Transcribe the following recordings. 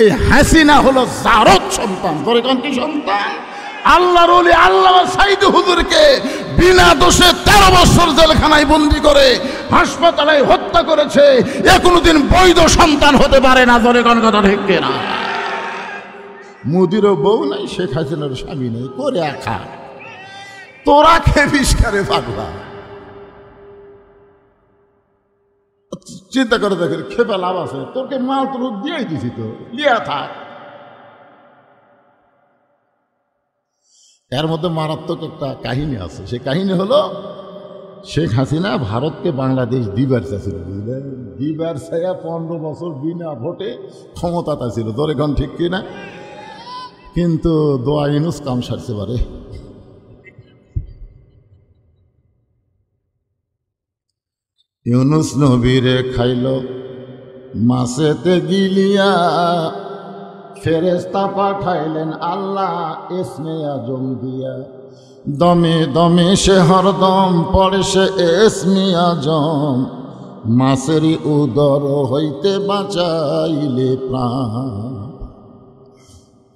এই হাসিনা হলো জারদ সন্তান। পরে কোন কি সন্তান? আল্লাহর ওলি আল্লামা সাইদ হুজুরকে বিনা দোষে 13 বছর জেলখানায় বন্দী করে হাসপাতালে হত্যা করেছে। এ কোনোদিন বৈধ সন্তান হতে পারে না। ধরে কোন কথা ঠিক কিনা? মোদিরও বউ নাই, শেখ হাসিনার স্বামী নেই, করে একা। তোরা খেপিস কারে পাগলা? চিন্তা করে দেখেন, খেপে লাভ আছে? তোকে মাল তোর দিয়েই দিছি, তো লিয়া থাক। এর মধ্যে মারাত্মক একটা কাহিনী আছে। সে কাহিনী হলো, শেখ হাসিনা ভারতকে বাংলাদেশ দিবার চাইছিল, বুঝলেন? দিবার চাইয়া 15 বছর বিনা ভোটে ক্ষমতাটা ছিল। তোর এখন ঠিক কিনা? কিন্তু দোয়া ইউনুস কাম সারতে পারে। ইউনুস নবীরে খাইল মাছেতে গিলিয়া, ফেরেশতা পাঠাইলেন আল্লাহ ইসমে আজম দিয়া। দমে দমে সে হরদম পড়ে সে ইসমে আজম, মাছেরই উদর হইতে বাঁচাইলে প্রাণ।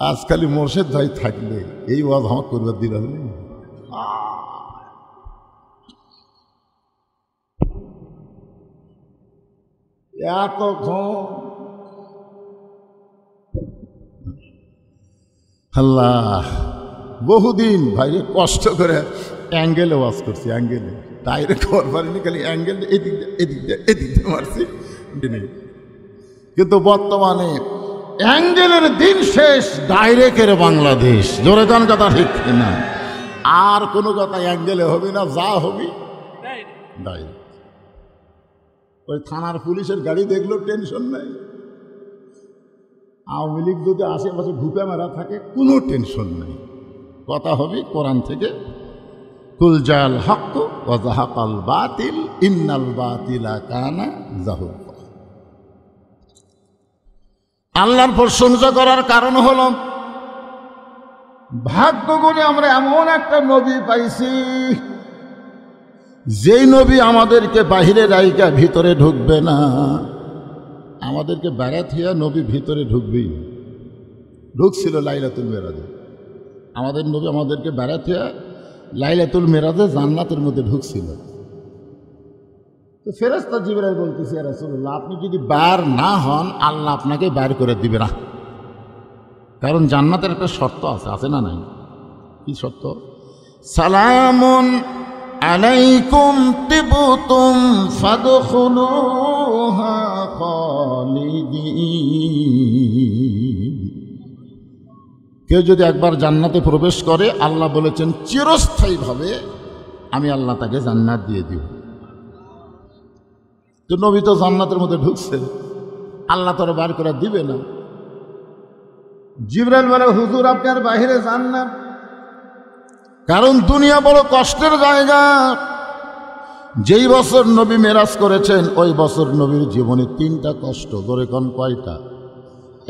আজ খালি মোর্শেদ ভাই থাকলে এই ওয়াজ হক করবার দিল। এতক্ষণ আল্লাহ বহুদিন ভাই কষ্ট করে অ্যাঙ্গেলে ওয়াজ করছি, অ্যাঙ্গেলে ডাইরেক্ট খবর পারিনি, খালি অ্যাঙ্গেল এদিক দিয়ে মারছি। কিন্তু বর্তমানে অ্যাঙ্গেলের দিন শেষ, ডাইরেক্টের বাংলাদেশ। জোরে গান কথা ঠিক না? আর কোনো কথা অ্যাঙ্গেলে হবে না, যা হবি ডাইরেক্ট। ওই থানার পুলিশের গাড়ি দেখলো টেনশন নাই। আওয়ামী লীগ যদি আশেপাশে ঢুকে মারা থাকে, কোনো টেনশন নাই। কথা হবে কোরআন থেকে, কুল জাল হক ওয়া যাহাকাল বাতিল ইন্নাল বাতিলা কানা যাহুকা। আল্লাহর প্রশংসা করার কারণ হলো, ভাগ্য করে আমরা এমন একটা নবী পাইছি, যেই নবী আমাদেরকে বাহিরে রাইকা ভিতরে ঢুকবে না। আমাদেরকে বেড়াত হইয়া নবী ভিতরে ঢুকবেই। ঢুকছিল লাইলাতুল মেরাজে। আমাদের নবী আমাদেরকে বেড়াত হইয়া লাইলাতুল মেরাজে জান্নাতের মধ্যে ঢুকছিল। তো ফেরেশতা জিবরাইল বলতেছে, ইয়া রাসূলুল্লাহ, আপনি যদি বার না হন, আল্লাহ আপনাকে বার করে দিবে না। কারণ জান্নাতের একটা শর্ত আছে না নাই? কি শর্ত? সালামুন আলাইকুম তিবতুম ফাদখুলুহা খালিদিন। কেউ যদি একবার জান্নাতে প্রবেশ করে, আল্লাহ বলেছেন চিরস্থায়ীভাবে আমি আল্লাহ তাকে জান্নাত দিয়ে দিব। তো নবী তো জান্নাতের মধ্যে ঢুকছে, আল্লাহ তোর বার করে দিবে না। জিবরাইল বলে, হুজুর আপনি আর বাহিরে যান না, কারণ দুনিয়া বড় কষ্টের জায়গা। যেই বছর নবী মেরাজ করেছেন, ওই বছর নবীর জীবনে 3টা কষ্ট। ধরে কোন কয়টা?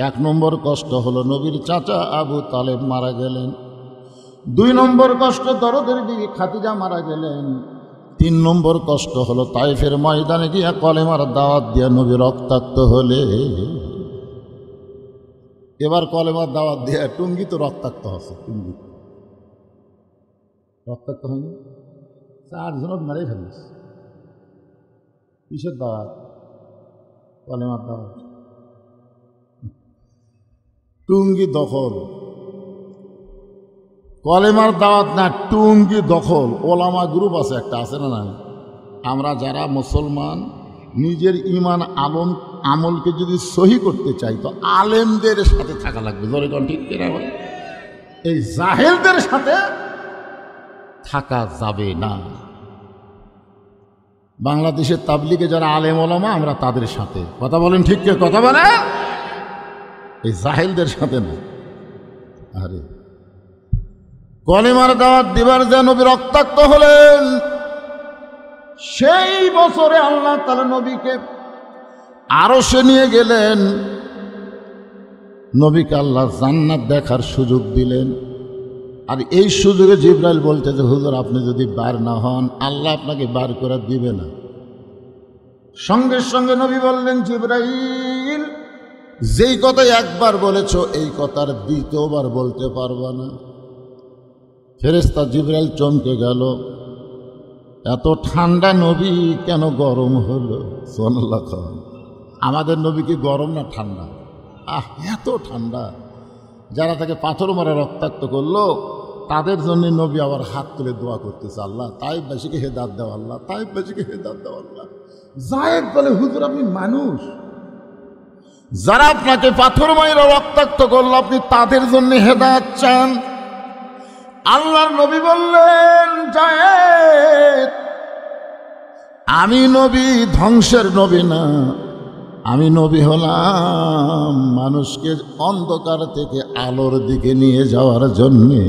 1 নম্বর কষ্ট হলো নবীর চাচা আবু তালেব মারা গেলেন। 2 নম্বর কষ্ট দরদের বিবি খাদিজা মারা গেলেন। 3 নম্বর কষ্ট হলো তাইফের ময়দানে গিয়া কলেমার দাওয়াত দিয়া নবী রক্তাক্ত হলে। এবার কলেমার দাওয়াত দিয়া টুঙ্গি তো রক্তাক্ত হচ্ছে, টুঙ্গি রক্তাক্ত হয়নি, 4 জনক মারে ফেলিস। কিসের দাওয়াত? কলেমার দাওয়াত। টুঙ্গি দখল, কলেমার দাওয়াত না, টুঙ্গি দখল। ওলামা গ্রুপ আছে একটা, আছে না না? আমরা যারা মুসলমান নিজের ইমান আমলকে যদি সহি করতে চাই, তো আলেমদের সাথে থাকা লাগবে। ধরে কোন ঠিক কিনা? এই জাহেলদের সাথে থাকা যাবে না। বাংলাদেশের তাবলিগে যারা আলেম ওলামা, আমরা তাদের সাথে কথা বলেন, ঠিক কে কথা বলে? এই জাহেলদের সাথে না। আরে কলেমার দাওয়াত দিবার যে নবী রক্তাক্ত হলেন, সেই বছরে আল্লাহ তাআলা নবীকে আরশে নিয়ে গেলেন। নবীকে আল্লাহ জান্নাত দেখার সুযোগ দিলেন। আর এই সুযোগে জিবরাইল বলতে যে, হুজুর আপনি যদি বার না হন, আল্লাহ আপনাকে বার করে দিবে না। সঙ্গে সঙ্গে নবী বললেন, জিবরাইল যেই কথাই একবার বলেছ এই কথার দ্বিতীয়বার বলতে পারবা না। ফেরেশতা জিবরাইল চমকে গেল, এত ঠান্ডা নবী কেন গরম হলো? সুবহানাল্লাহ। আমাদের নবী কি গরম না ঠান্ডা? এত ঠান্ডা। যারা তাকে পাথর মারা রক্তাক্ত করলো তাদের জন্য নবী আবার হাত তুলে দোয়া করতেছে, আল্লাহ তাইফবাসীকে হেদায়েত দাও, আল্লাহ তাইফবাসীকে হেদায়েত দাও আল্লাহ। যায়েদ বলে, হুজুর আপনি মানুষ, যারা আপনাকে পাথর মাইরা রক্তাক্ত করলো আপনি তাদের জন্য হেদায়েত চান? আল্লাহর নবী বললেন, যায়েদ আমি নবী ধ্বংসের নবী না, আমি নবী হলাম মানুষকে অন্ধকার থেকে আলোর দিকে নিয়ে যাওয়ার জন্যে।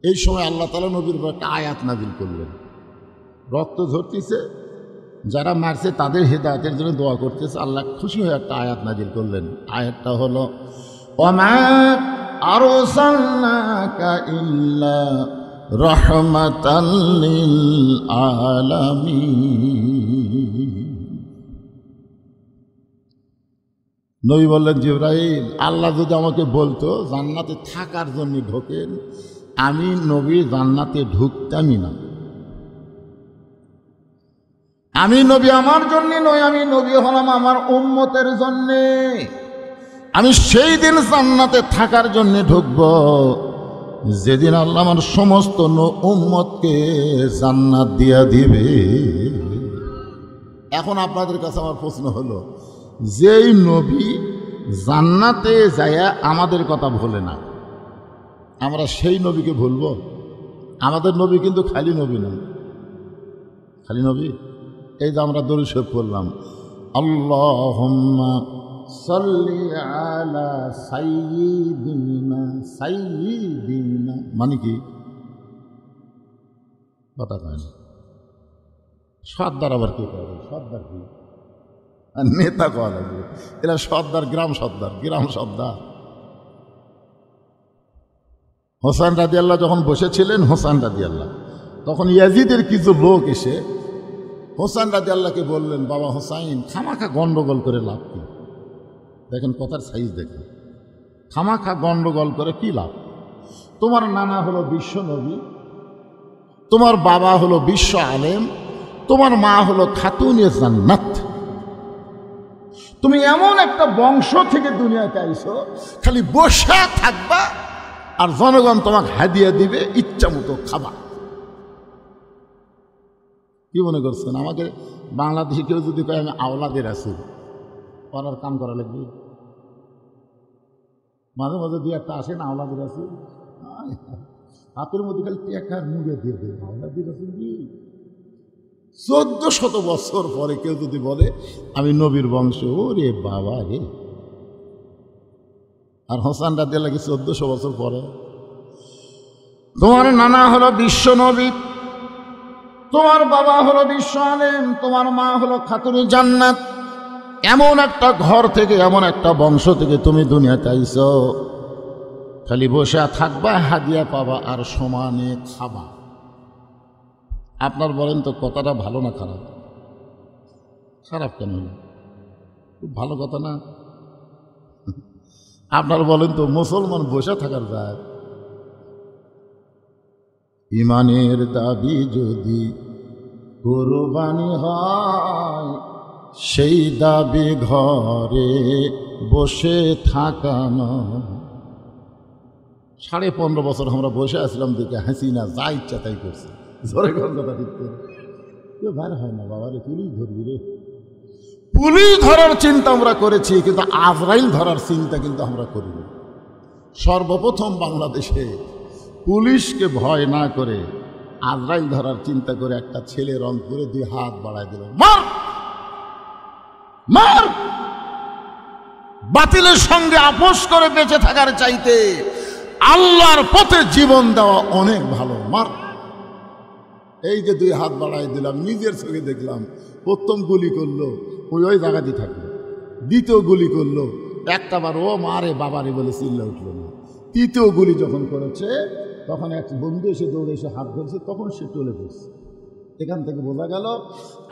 এই সময় আল্লাহ তাআলা নবীর উপর একটা আয়াত নাযিল করলেন। রক্ত ঝরতেছে, যারা মারছে তাদের হেদায়েতের জন্য দোয়া করতেছে, আল্লাহ খুশি হয়ে একটা আয়াত নাযিল করলেন। আয়াতটা হলো, ওমা আরসালনাকা ইল্লা রাহমাতাল লিল আলামিন। নবী বললেন, জিবরাইল আল্লাহ যদি আমাকে বলতো জান্নাতে থাকার জন্য ঢোকেন, আমি নবী জান্নাতে ঢুকতামই না। আমি নবী আমার জন্য নয়, আমি নবী হলাম আমার উম্মতের জন্যে। আমি সেই দিন জান্নাতে থাকার জন্য ঢুকব যেদিন আল্লাহ আমার সমস্ত উম্মতকে জান্নাত দিয়া দিবে। এখন আপনাদের কাছে আমার প্রশ্ন হলো, যেই নবী জান্নাতে যায়া আমাদের কথা ভোলে না, আমরা সেই নবীকে ভুলবো? আমাদের নবী কিন্তু খালি নবী না, খালি নবী। এই যে আমরা দরুদ শরীফ পড়লাম, আল্লাহুম্মা সাল্লি আলা সাইয়্যিদিনা, সাইয়্যিদিনা মানে কি? কথা কয় না। সর্দার আবার কে করে? সর্দার কি? নেতা কওয়া লাগবে। এরা সর্দার, গ্রাম সর্দার, গ্রাম সর্দার। হোসেন রাদিয়াল্লাহ যখন বসেছিলেন, হোসেন রাদিয়াল্লাহ, তখন ইয়াজিদের কিছু লোক এসে হোসেন রাদিয়াল্লাহকে বললেন, বাবা হোসাইন খামাখা গন্ডগোল করে লাভ কি? দেখেন কথার সাইজ দেখেন, খামাখা গন্ডগোল করে কি লাভ? তোমার নানা হলো বিশ্ব নবী, তোমার বাবা হলো বিশ্ব আলেম, তোমার মা হলো খাতুনে জান্নাত, তুমি এমন একটা বংশ থেকে দুনিয়াতে আইছো, খালি বসে থাকবা আর জনগণ তোমাকে হাদিয়া দিবে, ইচ্ছা মতো খাবা। কি মনে করছেন আমাকে বাংলাদেশে কেউ যদি কয় আমি আওলাদের আছি, করার কাম করা লাগবে? মাঝে মাঝে দুই একটা আসে না, আওলাদের আছি, হাতের মধ্যে খালি টেকার মুড়ে দিয়ে দেবে, আওলাদের আছেন কি? 1400 বছর পরে কেউ যদি বলে আমি নবীর বংশ, ওরে বাবা রে। আর হোসেন রাদিয়াল্লাহু 1400 বছর পরে। তোমার নানা হলো বিশ্ব নবী, তোমার বাবা হলো বিশ্ব আলেম, তোমার মা হলো খাতুনে জান্নাত। এমন একটা ঘর থেকে, এমন একটা বংশ থেকে তুমি দুনিয়াতে আইছো, খালি বসে থাকবা, হাদিয়া পাবা আর সমানে খাবা। আপনার বলেন তো কথাটা ভালো না খারাপ? খারাপ কেন? খুব ভালো কথা না? আপনার বলেন তো মুসলমান বসে থাকার যায়? ইমানের দাবি যদি কুরবানি হয়, সেই দাবি ঘরে বসে থাকা নয়। 15.5 বছর আমরা বসে আসলাম, দেখে হাসিনা যা ইচ্ছা তাই করছে। জোরে কোন কথা ঠিক করে কেউ ভার হয় না, বাবা রে পুলিশ ধরবি রে। পুলিশ ধরার চিন্তা আমরা করেছি, কিন্তু আজরাইল ধরার চিন্তা কিন্তু আমরা করিনি। সর্বপ্রথম বাংলাদেশে পুলিশকে ভয় না করে আজরাইল ধরার চিন্তা করে একটা ছেলে রংপুরে 2 হাত বাড়ায় দিল, মার মার। বাতিলের সঙ্গে আপোষ করে বেঁচে থাকার চাইতে আল্লাহর পথে জীবন দেওয়া অনেক ভালো, মার। এই যে 2 হাত বাড়ায় দিলাম, নিজের চোখে দেখলাম। প্রথম গুলি করলো ওই জায়গাতেই থাকলো, দ্বিতীয় গুলি করলো, একটা বার ও মারে বাবারে বলে চিল্লা উঠলো না। তৃতীয় গুলি যখন করেছে তখন এক বন্ধু এসে দৌড়ে এসে হাত ধরেছে, তখন সে চলে পড়ছে। এখান থেকে বোঝা গেল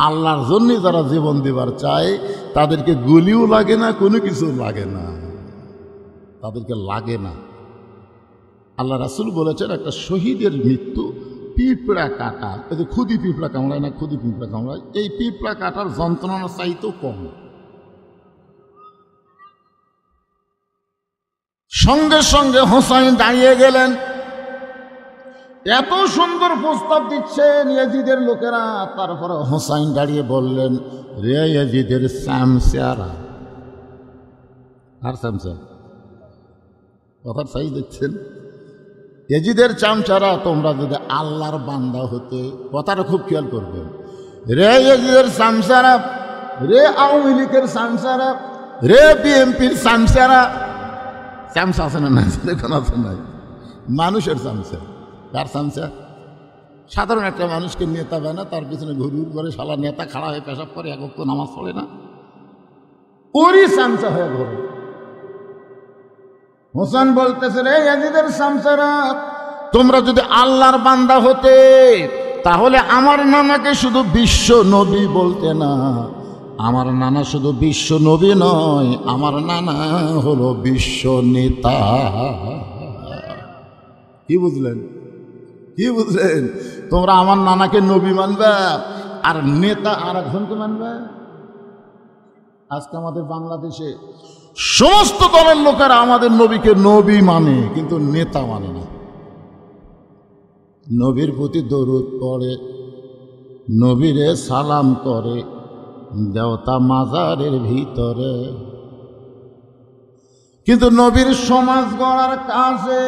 আল্লাহর জন্য যারা জীবন দিবার চায় তাদেরকে গুলিও লাগে না, কোনো কিছু লাগে না, তাদেরকে লাগে না। আল্লাহ রাসূল বলেছেন একটা শহীদের মৃত্যু পিঁপড়া কাটা, এই যে খুদি পিঁপড়া কামড়ায় না, খুদি পিঁপড়া কামড়ায়, এই পিঁপড়া কাটার যন্ত্রণা চাইতেও কম। সঙ্গে সঙ্গে হোসাইন দাঁড়িয়ে গেলেন। এত সুন্দর প্রস্তাব দিচ্ছেন ইয়াজিদের লোকেরা, তারপরে হোসাইন দাঁড়িয়ে বললেন, রে ইয়াজিদের সামসারা। আর সামসা কথার সাইজ দেখছেন, ইয়াজিদের চামচারা, তোমরা যদি আল্লাহর বান্দা হতে, কথাটা খুব খেয়াল করবেন, রে ইয়াজিদের সামসারা, রে আওয়ামী লীগের সামসারা, রে বিএনপির সামসারা। চামচা আছে না? নাই, দেখুন আছে নাই, মানুষের চামচা। কার চামচা? সাধারণ একটা মানুষকে নেতা বানা, তার পিছনে ঘুরঘুর করে, শালা নেতা খাড়া হয়ে পেশাব করে, এক ওয়াক্ত নামাজ পড়ে না, ওরই চামচা হয়ে ঘরে। হোসেন বলতেছে, রে ইয়াজিদের চামচারা, তোমরা যদি আল্লাহর বান্দা হতে তাহলে আমার নানাকে শুধু বিশ্ব নবী বলতে না। আমার নানা শুধু বিশ্ব নবী নয়, আমার নানা হলো বিশ্ব নেতা। কি বুঝলেন? কি বুঝলেন? তোমরা আমার নানাকে নবী মানবে আর নেতা আর একজনকে মানবে। আজকে আমাদের বাংলাদেশে সমস্ত দলের লোকেরা আমাদের নবীকে নবী মানে, কিন্তু নেতা মানে না। নবীর প্রতি দরুদ পড়ে, নবীরে সালাম করে, দেবতা মাজারের ভিতরে, কিন্তু নবীর সমাজ গড়ার কাজে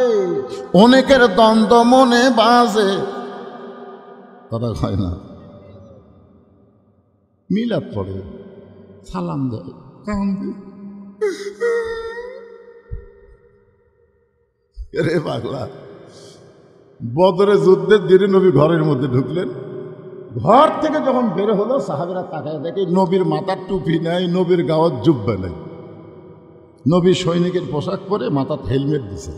অনেকের দ্বন্দ্ব মনে বাজে। কথা হয় না, মিলাদ পড়ে, সালাম দেয়, কান্দে। রে পাগলা, বদরে যুদ্ধের দিনে নবী ঘরের মধ্যে ঢুকলেন, ঘর থেকে যখন বের হলো সাহাবীরা তাকায় দেখে নবীর মাথার টুপি নাই, নবীর গাওয়ার জুব্বা নাই, নবী সৈনিকের পোশাক পরে মাথার হেলমেট দিছে।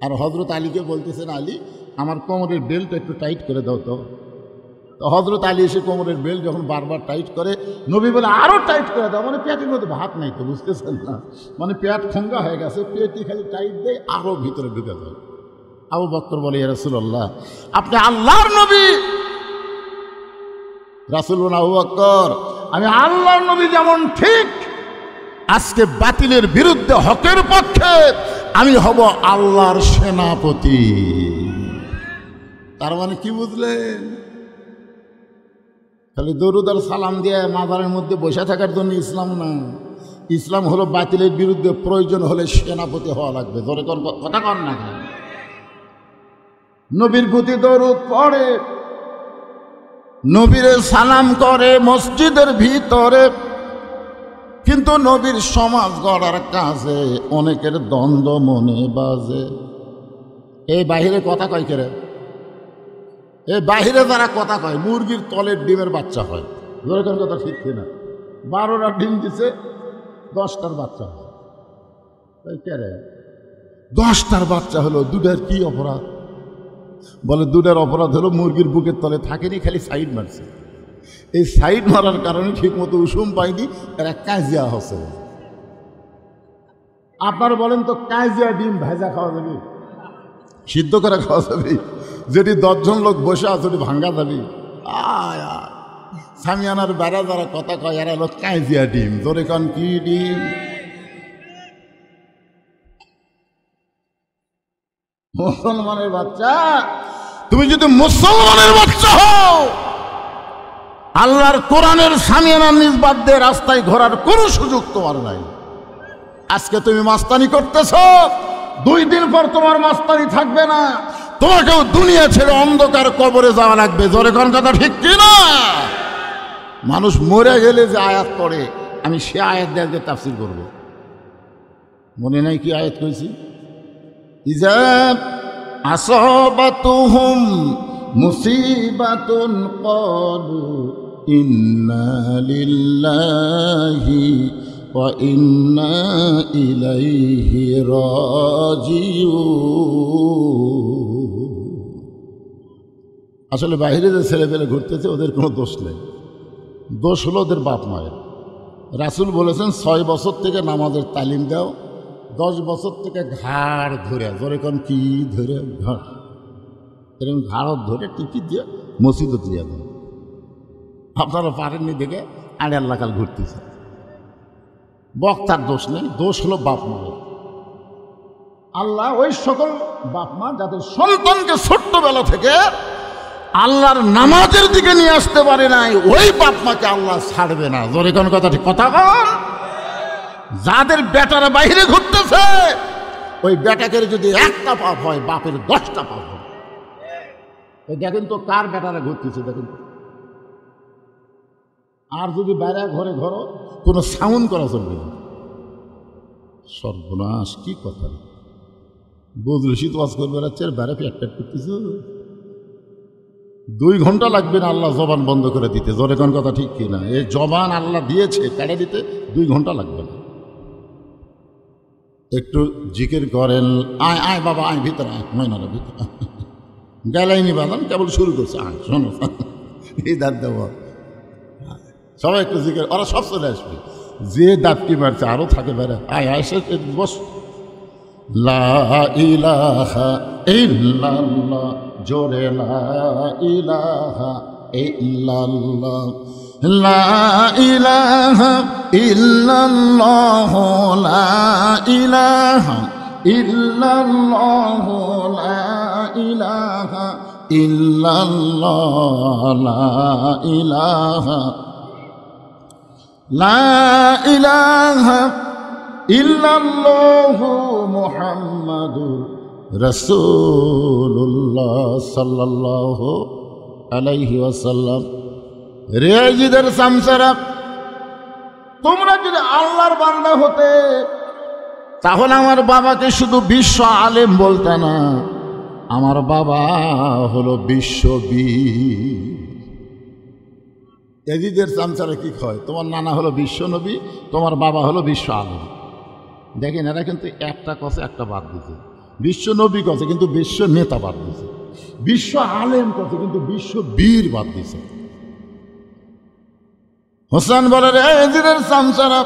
আর হযরত আলীকে বলতেছেন, আলী আমার কোমরের বেল্ট একটু টাইট করে দাও তো। হযরত আলী এসে কোমরের বেল্ট যখন বারবার টাইট করে, নবী বলে আরো টাইট করে দাও। মানে পেটের মধ্যে ভাত নাই তো, বুঝতেছেন না? মানে পেট ঠোঙ্গা হয়ে গেছে, পেটই খালি টাইট দেয়, আরো ভিতরে ঢুকে যায়। আবু বকর বলে, ইয়া রাসূলুল্লাহ, আপনি আল্লাহর নবী। রাসূল বলেন, আবু বকর, আমি আল্লাহর নবী যেমন ঠিক, আজকে বাতিলের বিরুদ্ধে হকের পক্ষে আমি হব আল্লাহর সেনাপতি। তার মানে কি বুঝলেন? খালি দরুদ আর সালাম দিয়ে মাজারের মধ্যে বসে থাকার জন্য ইসলাম না। ইসলাম হলো বাতিলের বিরুদ্ধে প্রয়োজন হলে সেনাপতি হওয়া লাগবে। ধরে কথা কন না, নবীর প্রতি দরুদ পড়ে, নবীরে সালাম করে মসজিদের ভিতরে, কিন্তু নবীর সমাজ গড়ার কাজে অনেকের দ্বন্দ্ব মনে বাজে। এই বাহিরে কথা কয় কেরে? এই বাহিরে যারা কথা কয়, মুরগির তলের ডিমের বাচ্চা হয়। যেরকম কথা ঠিক কিনা? 12টা ডিম দিছে, 10টার বাচ্চা হয়। কেরে 10টার বাচ্চা হলো, দুটার কি অপরাধ? বলে দুটার অপরাধ হলো মুরগির বুকের তলে থাকেনি, খালি সাইড মারছে। এই সাইড মারার কারণে ঠিক মতো উষুম পাইনি, এরা কাজিয়া হচ্ছে। আপনারা বলেন তো, কাজিয়া ডিম ভেজা খাওয়া যাবে? সিদ্ধ করে খাওয়া যাবে? যেটি 10 জন লোক বসে আছে ওটি ভাঙ্গা যাবে? সামিয়ানার বেড়া যারা কথা কয়, এরা হলো কাজিয়া ডিম। ধরে কান কি ডিম? মুসলমানের বাচ্চা, তুমি যদি মুসলমানের বাচ্চা হও, আল্লাহর কোরআনের সামিয়ানার নিসবাত দিয়ে রাস্তায় ঘোরার কোনো সুযোগ তোমার নাই। আজকে তুমি মাস্তানি করতেছ, 2 দিন পর তোমার মাস্তানি থাকবে না, তোমাকেও দুনিয়া ছেড়ে অন্ধকার কবরে যাওয়া লাগবে। জোরে কোন কথা ঠিক কিনা? মানুষ মরে গেলে যে আয়াত পড়ে, আমি সে আয়াত দিয়ে তাফসীর করব। মনে নাই কি আয়াত কইছি? ইজা আসাবাতুহুম মুসিবাতুন ক্বালু ইন্না লিল্লাহি ওয়া ইন্না ইলাইহি রাজিউন। আসলে বাইরে যে ছেলে পেলে ঘুরতেছে ওদের কোনো দোষ নেই, দোষ হলো ওদের বাপ মায়ের। রাসূল বলেছেন 6 বছর থেকে নামাজের তালিম দাও, 10 বছর থেকে ঘাড় ধরে, ধরে কোন কি ধরে ঘাড়, এরকম ঘাড় ধরে টিপি দিয়ে মসজিদে দিয়ে দেন। আপনারা পারেননি দেখে আড়ে আল্লাহ ঘুরতেছে, বক্তার দোষ নেই, দোষ হলো বাপ মায়ের। আল্লাহ ওই সকল বাপ মা যাদের সন্তানকে ছোট্টবেলা থেকে আল্লাহর নামাজের দিকে নিয়ে আসতে পারে নাই, ওই বাপ মাকে আল্লাহ ছাড়বে না। জোরে কোন কথা, ঠিক কথা বল। যাদের বেটারা বাইরে ঘুরতেছে, ওই বেটাকে যদি একটা পাপ হয়, বাপের 10টা পাপ হয়। দেখেন তো কার বেটারা ঘুরতেছে, দেখেন তো। আর যদি বাইরে ঘরে ঘরো কোনো সাউন্ড করা চলবে না। সর্বনাশ, কি কথা! বদরশিদ ওয়াজ করে বেড়াচ্ছে, আর বাইরে প্যাট প্যাট করতেছে। 2 ঘন্টা লাগবে না আল্লাহ জবান বন্ধ করে দিতে। জোরে কোন কথা, ঠিক কিনা? এই জবান আল্লাহ দিয়েছে, কেড়ে দিতে 2 ঘন্টা লাগবে না। একটু জিকির করেন, আয় আয় বাবা আয়, ভিতরে আয়, ময়নারা ভিতরে গেলাইনি বাদান, কেবল শুরু করছে, আয় শোনো এই দাঁত দেব, সবাই একটু জিকির, ওরা সব চলে আসবে। যে দাঁতটি মারছে আরো থাকে বেড়া, আয় আয় সে বস। লা ইলাহা ইল্লাল্লাহ, জোরে লা ইলাহা ইল্লাল্লাহ, লা ইলাহা ইল্লাল্লাহ, লা ইলাহা ইল্লাল্লাহ, লা ইলাহা ইল্লাল্লাহ, লা ইলাহা, লা ইলাহা ইল্লাল্লাহ, মুহাম্মাদুর রাসূলুল্লাহ সাল্লাল্লাহু আলাইহি ওয়াসাল্লাম। রেজিদের সামসারা, তোমরা যদি আল্লাহর বান্দা হতে, তাহলে আমার বাবাকে শুধু বিশ্ব আলেম বলতে না, আমার বাবা হলো বিশ্ববীর। এজিদের চামচারা কি কয়? তোমার নানা হলো বিশ্ব নবী, তোমার বাবা হলো বিশ্ব আলেম। দেখেন এরা কিন্তু একটা কথা একটা বাদ দিছে, বিশ্ব নবী কথা কিন্তু বিশ্ব নেতা বাদ দিছে, বিশ্ব আলেম কথা কিন্তু বিশ্ব বীর বাদ দিছে। হোসেন বলে, রে এজিদের চামচারা,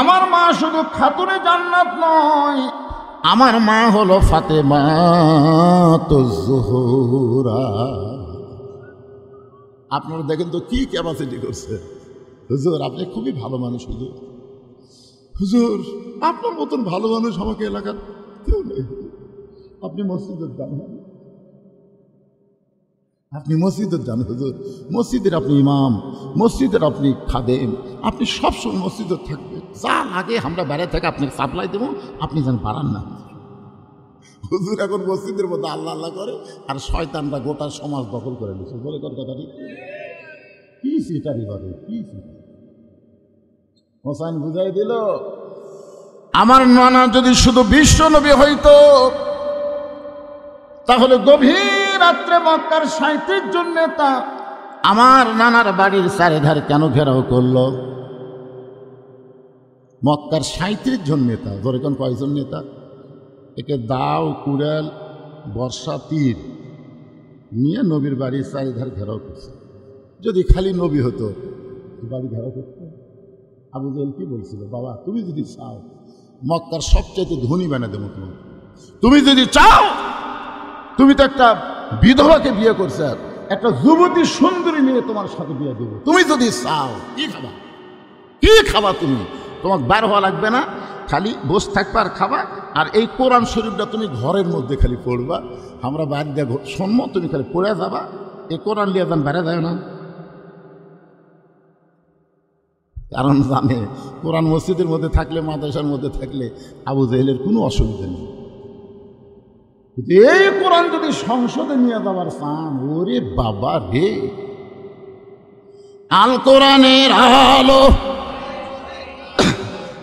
আমার মা শুধু খাতুনে জান্নাত নয়, আমার মা হলো ফাতেমাতুজ জোহরা। আপনারা দেখেন তো কি ক্যাপাসিটি করছে। হুজুর আপনি খুবই ভালো মানুষ, হুজুর হুজুর আপনার মতন ভালো মানুষ আমাকে এলাকার কেউ নেই। আপনি মসজিদের যান, আপনি মসজিদের যান হুজুর, মসজিদের আপনি ইমাম, মসজিদের আপনি খাদেম, আপনি সবসময় মসজিদের থাকবেন, যা লাগে আমরা বাইরে থেকে আপনাকে সাপ্লাই দেবো, আপনি যেন পারান না। হুজুর এখন মসজিদের মধ্যে আল্লাহ আল্লাহ করে, আর শয়তানরা গোটা সমাজ দখল করে নিচ্ছে। বলে কথাটা ঠিক কি সেটারই হবে কি? হোসেন বুঝাই দিল, আমার নানা যদি শুধু বিশ্ব নবী হইতো, তাহলে গভীর রাত্রে মক্কার 37 জন নেতা আমার নানার বাড়ির চারিধার কেন ঘেরাও করলো? মক্কার 37 জন নেতা, ধরে কোন কয়জন নেতা? একে দাও, কুড়াল, বর্ষা, তীর নিয়ে নবীর বাড়ির চারিধার ঘেরাও করছে। যদি খালি নবী হতো বাড়ি ঘেরাও করতো? আবু জেহেল কি বলছিল, বাবা তুমি যদি চাও মক্কার সবচেয়ে ধনী বানিয়ে দেবো তোমাকে, তুমি যদি চাও, তুমি তো একটা বিধবাকে বিয়ে করছে, একটা যুবতী সুন্দরী মেয়ে তোমার সাথে বিয়ে দেবো, তুমি যদি চাও। কি খাবা, কি খাবা তুমি? তোমাকে বার হওয়া লাগবে না, খালি বসে থাকবা আর খাবা, আর এই কোরআন শরীফটা তুমি ঘরের মধ্যে খালি পড়বা, আমরা বাইরে দিয়ে শুনবো, তুমি খালি পড়ে যাবা, এই কোরআন লিয়ে যান বেড়ে যায় না। কারণ জানে কোরআন মসজিদের মধ্যে থাকলে, মাদ্রাসার মধ্যে থাকলে আবু জেহেলের কোনো অসুবিধা নেই। এই কোরআন যদি সংসদে নিয়ে যাবার চান, ওরে বাবা রে, আল কোরআনের আলো,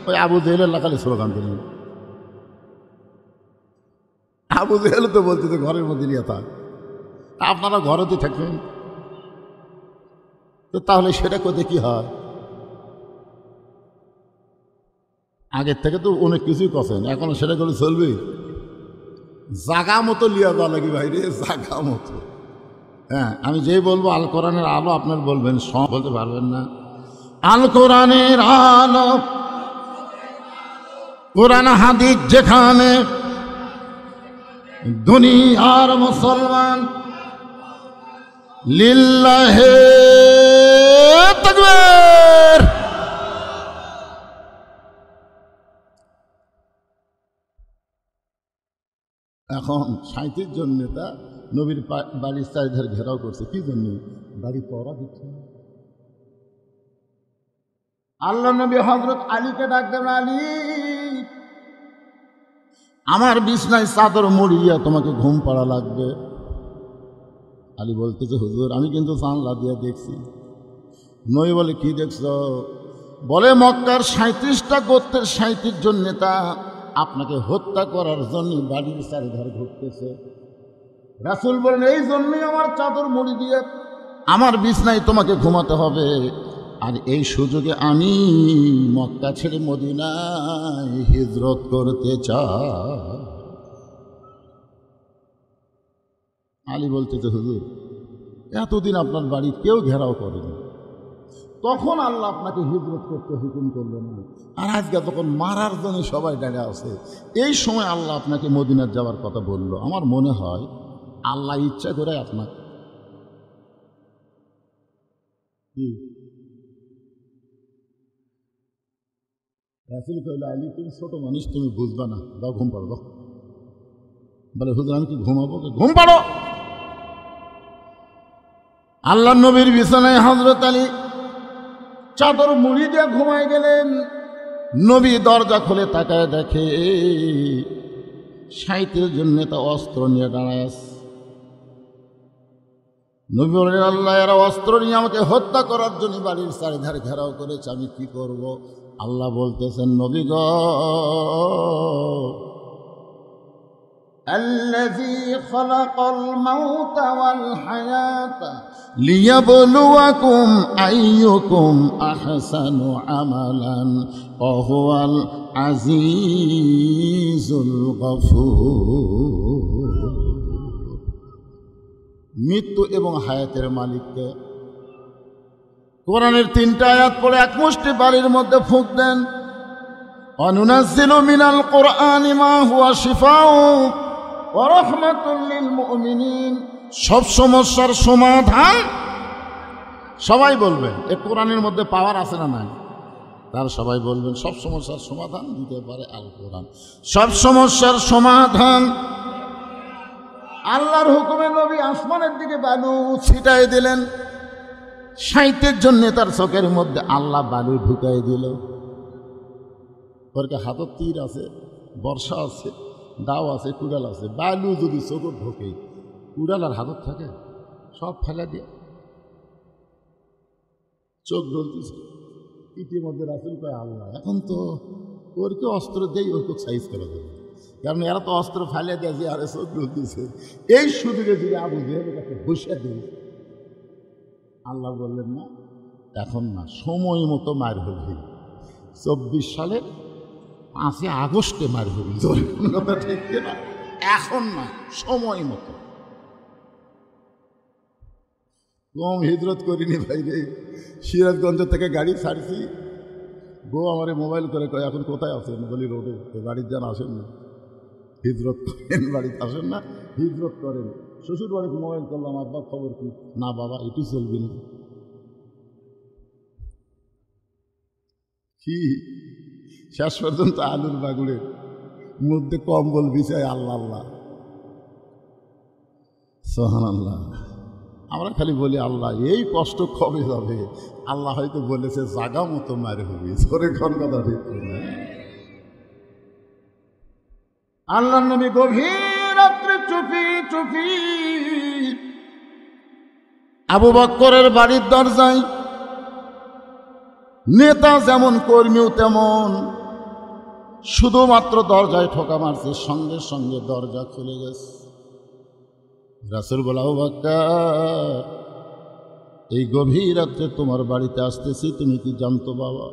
ওই আবু জেহেলের লাগালে স্লোগান দিলেন। আবু জেহেল তো বলতে তো ঘরের মধ্যে নিয়ে থাক, আপনারা ঘরেতে থাকবেন, তো তাহলে সেটা করতে কি হয়? আগের থেকে তো অনেক কিছুই করছেন, এখন সেটা করে চলবে? জাগা মতো লিয়া যাওয়া লাগি ভাই রে, জাগা মতো। হ্যাঁ, আমি যেই বলবো আল কোরআনের আলো, আপনার বলবেন বলতে পারবেন না। আল কোরআনের আলো, কোরআন হাদিস যেখানে, দুনিয়ার মুসলমান লিল্লাহে তাকবীর। এখন 37 জন নেতা নবীর বাড়ির চারিধার ঘেরাও করছে। কি জন্য? বাড়ি পড়া দিচ্ছে। আল্লাহ নবী হযরত আলীকে ডাক দেন, আলী আমার বিছনায় চাদর মুড়িয়া তোমাকে ঘুম পাড়া লাগবে। আলী বলতেছে, হুজুর আমি কিন্তু জানলা দিয়ে দেখছি। নবী বলে, কি দেখছ? বলে, মক্কার 37টা গোত্রের 37 জন নেতা আপনাকে হত্যা করার জন্য বাড়ির চারিধার ঘুরতেছে। রাসূল বলেন, এই জন্যই আমার চাদর মুড়ি দিয়ে আমার বিছনায় তোমাকে ঘুমাতে হবে। আর এই সুযোগে আমি মক্কা ছেড়ে মদিনায় হিজরত করতে চাই। আলী বলতেছে, হুজুর এতদিন আপনার বাড়ি কেউ ঘেরাও করেনি, তখন আল্লাহ আপনাকে হিজরত করতে হুকুম করলেন না, আর আজকে তখন মারার জন্য সবাই দাঁড়িয়ে আছে, এই সময় আল্লাহ আপনাকে মদিনার যাওয়ার কথা বলল। আমার মনে হয় আল্লাহ ইচ্ছা করে আপনাকে রাসূল কইল, আলী তুমি ছোট মানুষ, তুমি বুঝবা না, দাও ঘুম পাড়ো। বলে, হুজুর আমি কি ঘুমাবো? ঘুম পাড়ো। আল্লাহ নবীর বিছানায় হযরত আলী চাদর মুড়ি দিয়ে ঘুমায় গেলেন। নবী দরজা খুলে তাকায় দেখে 37 জন নেতা অস্ত্র নিয়ে দাঁড়ায় আছে। নবী বলেন, আল্লাহ এরা অস্ত্র নিয়ে আমাকে হত্যা করার জন্য বাড়ির চারিধার ঘেরাও করেছে, আমি কি করব? আল্লাহ বলতেছেন, নবী গো, الذي خلق الموت والحياة ليبلوكم أيكم أحسن عملا وهو العزيز الغفور। মৃত্যু এবং হায়াতের মালিককে কোরআনের 3টা আয়াত পড়ে এক মুষ্টি বাড়ির মধ্যে ফুঁক দেন। অনুনাজ্জিলু মিনাল কোরআনি মা হুয়া শিফাউ ওয়া রাহমাতুল লিল মুমিনিন। সব সমস্যার সমাধান, সবাই বলবেন এই কোরআনের মধ্যে পাওয়ার আছে না নাই? তার সবাই বলবেন সব সমস্যার সমাধান দিতে পারে আল কোরআন। সব সমস্যার সমাধান আল্লাহর হুকুমে নবী আসমানের দিকে বালু ছিটাই দিলেন। 37 জন নেতার চোখের মধ্যে আল্লাহ বালু ঢুকাই দিল। ওর হাতত তীর আছে, বর্ষা আছে, দাও আছে, কুড়াল আছে। বালু যদি চোখে ঢোকে, কুড়াল আর হাতত থাকে, সব ফেলে দিয়ে চোখ ঢলতেছে। ইতিমধ্যে রাসূল কয়, আল্লাহ এখন তো ওরকে অস্ত্র দেই, ওরকে সাইজ করে দেবে, কারণ এরা তো অস্ত্র ফেলে দেয় যে আরে চোখ ঢলতেছে। এই সুযোগে যদি আবু জেহেলের কাছে বসে দিই। আল্লাহ বললেন, না এখন না, সময় মতো মার হবে। 24 সালের 5 আগস্টে মার হবে। কথা ঠিক না? এখন না, সময় মতো। কম হিজরত করিনি ভাই রে। সিরাজগঞ্জ থেকে গাড়ি ছাড়ছি, গো আমারে মোবাইল করে কয়, এখন কোথায় আছেন? বলি রোডে। বাড়ির যান, আসেন না, হিজরত করেন। বাড়িতে আসেন না, হিজরত করেন। শ্বশুর বাড়িতে মোবাইল করলাম, আব্বা খবর কি? না বাবা, এটু চলবি না। কি শেষ পর্যন্ত আলুর বাগুড়ের মধ্যে কম্বল বিছায় আল্লাহ আল্লাহ সুবহানাল্লাহ। আমরা খালি বলি, আল্লাহ এই কষ্ট কবে যাবে? আল্লাহ হয়তো বলেছে জাগা মতো মারে হবি। ধরে কোন কথা ঠিক না? আল্লাহ নবী গভীর রাত্রে চুপি চুপি আবু বকরের বাড়ির দরজায়, নেতা যেমন কর্মীও তেমন, শুধুমাত্র দরজায় ঠোকা মারছে, সঙ্গে সঙ্গে দরজা খুলে গেছে। রাসূল বলে, আবু বকর এই গভীর রাত্রে তোমার বাড়িতে আসতেছি, তুমি কি জানতো বাবা?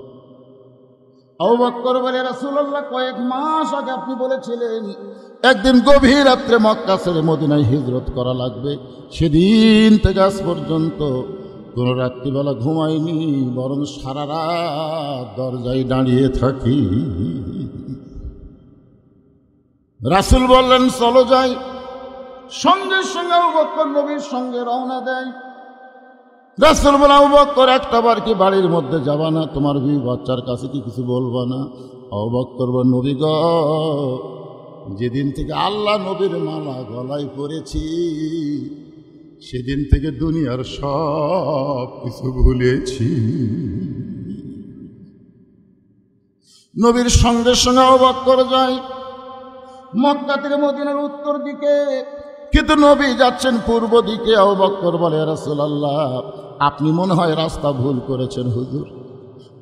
আবু বকর বলে, রাসূলুল্লাহ, কয়েক মাস আগে আপনি বলেছিলেন একদিন গভীর রাত্রে মক্কা ছেড়ে মদিনায় হিজরত করা লাগবে। সেদিন থেকে আজ পর্যন্ত কোনো রাত্রিবেলা ঘুমাইনি, বরং সারা রাত দরজায় দাঁড়িয়ে থাকি। রাসূল বললেন, চলো যাই। সঙ্গে সঙ্গে আবু বকর নবীর সঙ্গে রওনা দেয়। রাসূল বলে, আবু বকর, একটা বার কি বাড়ির মধ্যে যাবা না? তোমার বিবি বাচ্চার কাছে কি কিছু বলবা না? আবু বকর বলে, নবী গো, যেদিন থেকে আল্লাহ নবীর মালা গলায় পরেছি সেদিন থেকে দুনিয়ার সব কিছু ভুলেছি। নবীর সঙ্গে সঙ্গে আবু বকর যায় মক্কা থেকে মদিনার উত্তর দিকে, কিন্তু নবী যাচ্ছেন পূর্ব দিকে। আবু বকর বলে, রাসূলুল্লাহ, আপনি মনে হয় রাস্তা ভুল করেছেন হুজুর,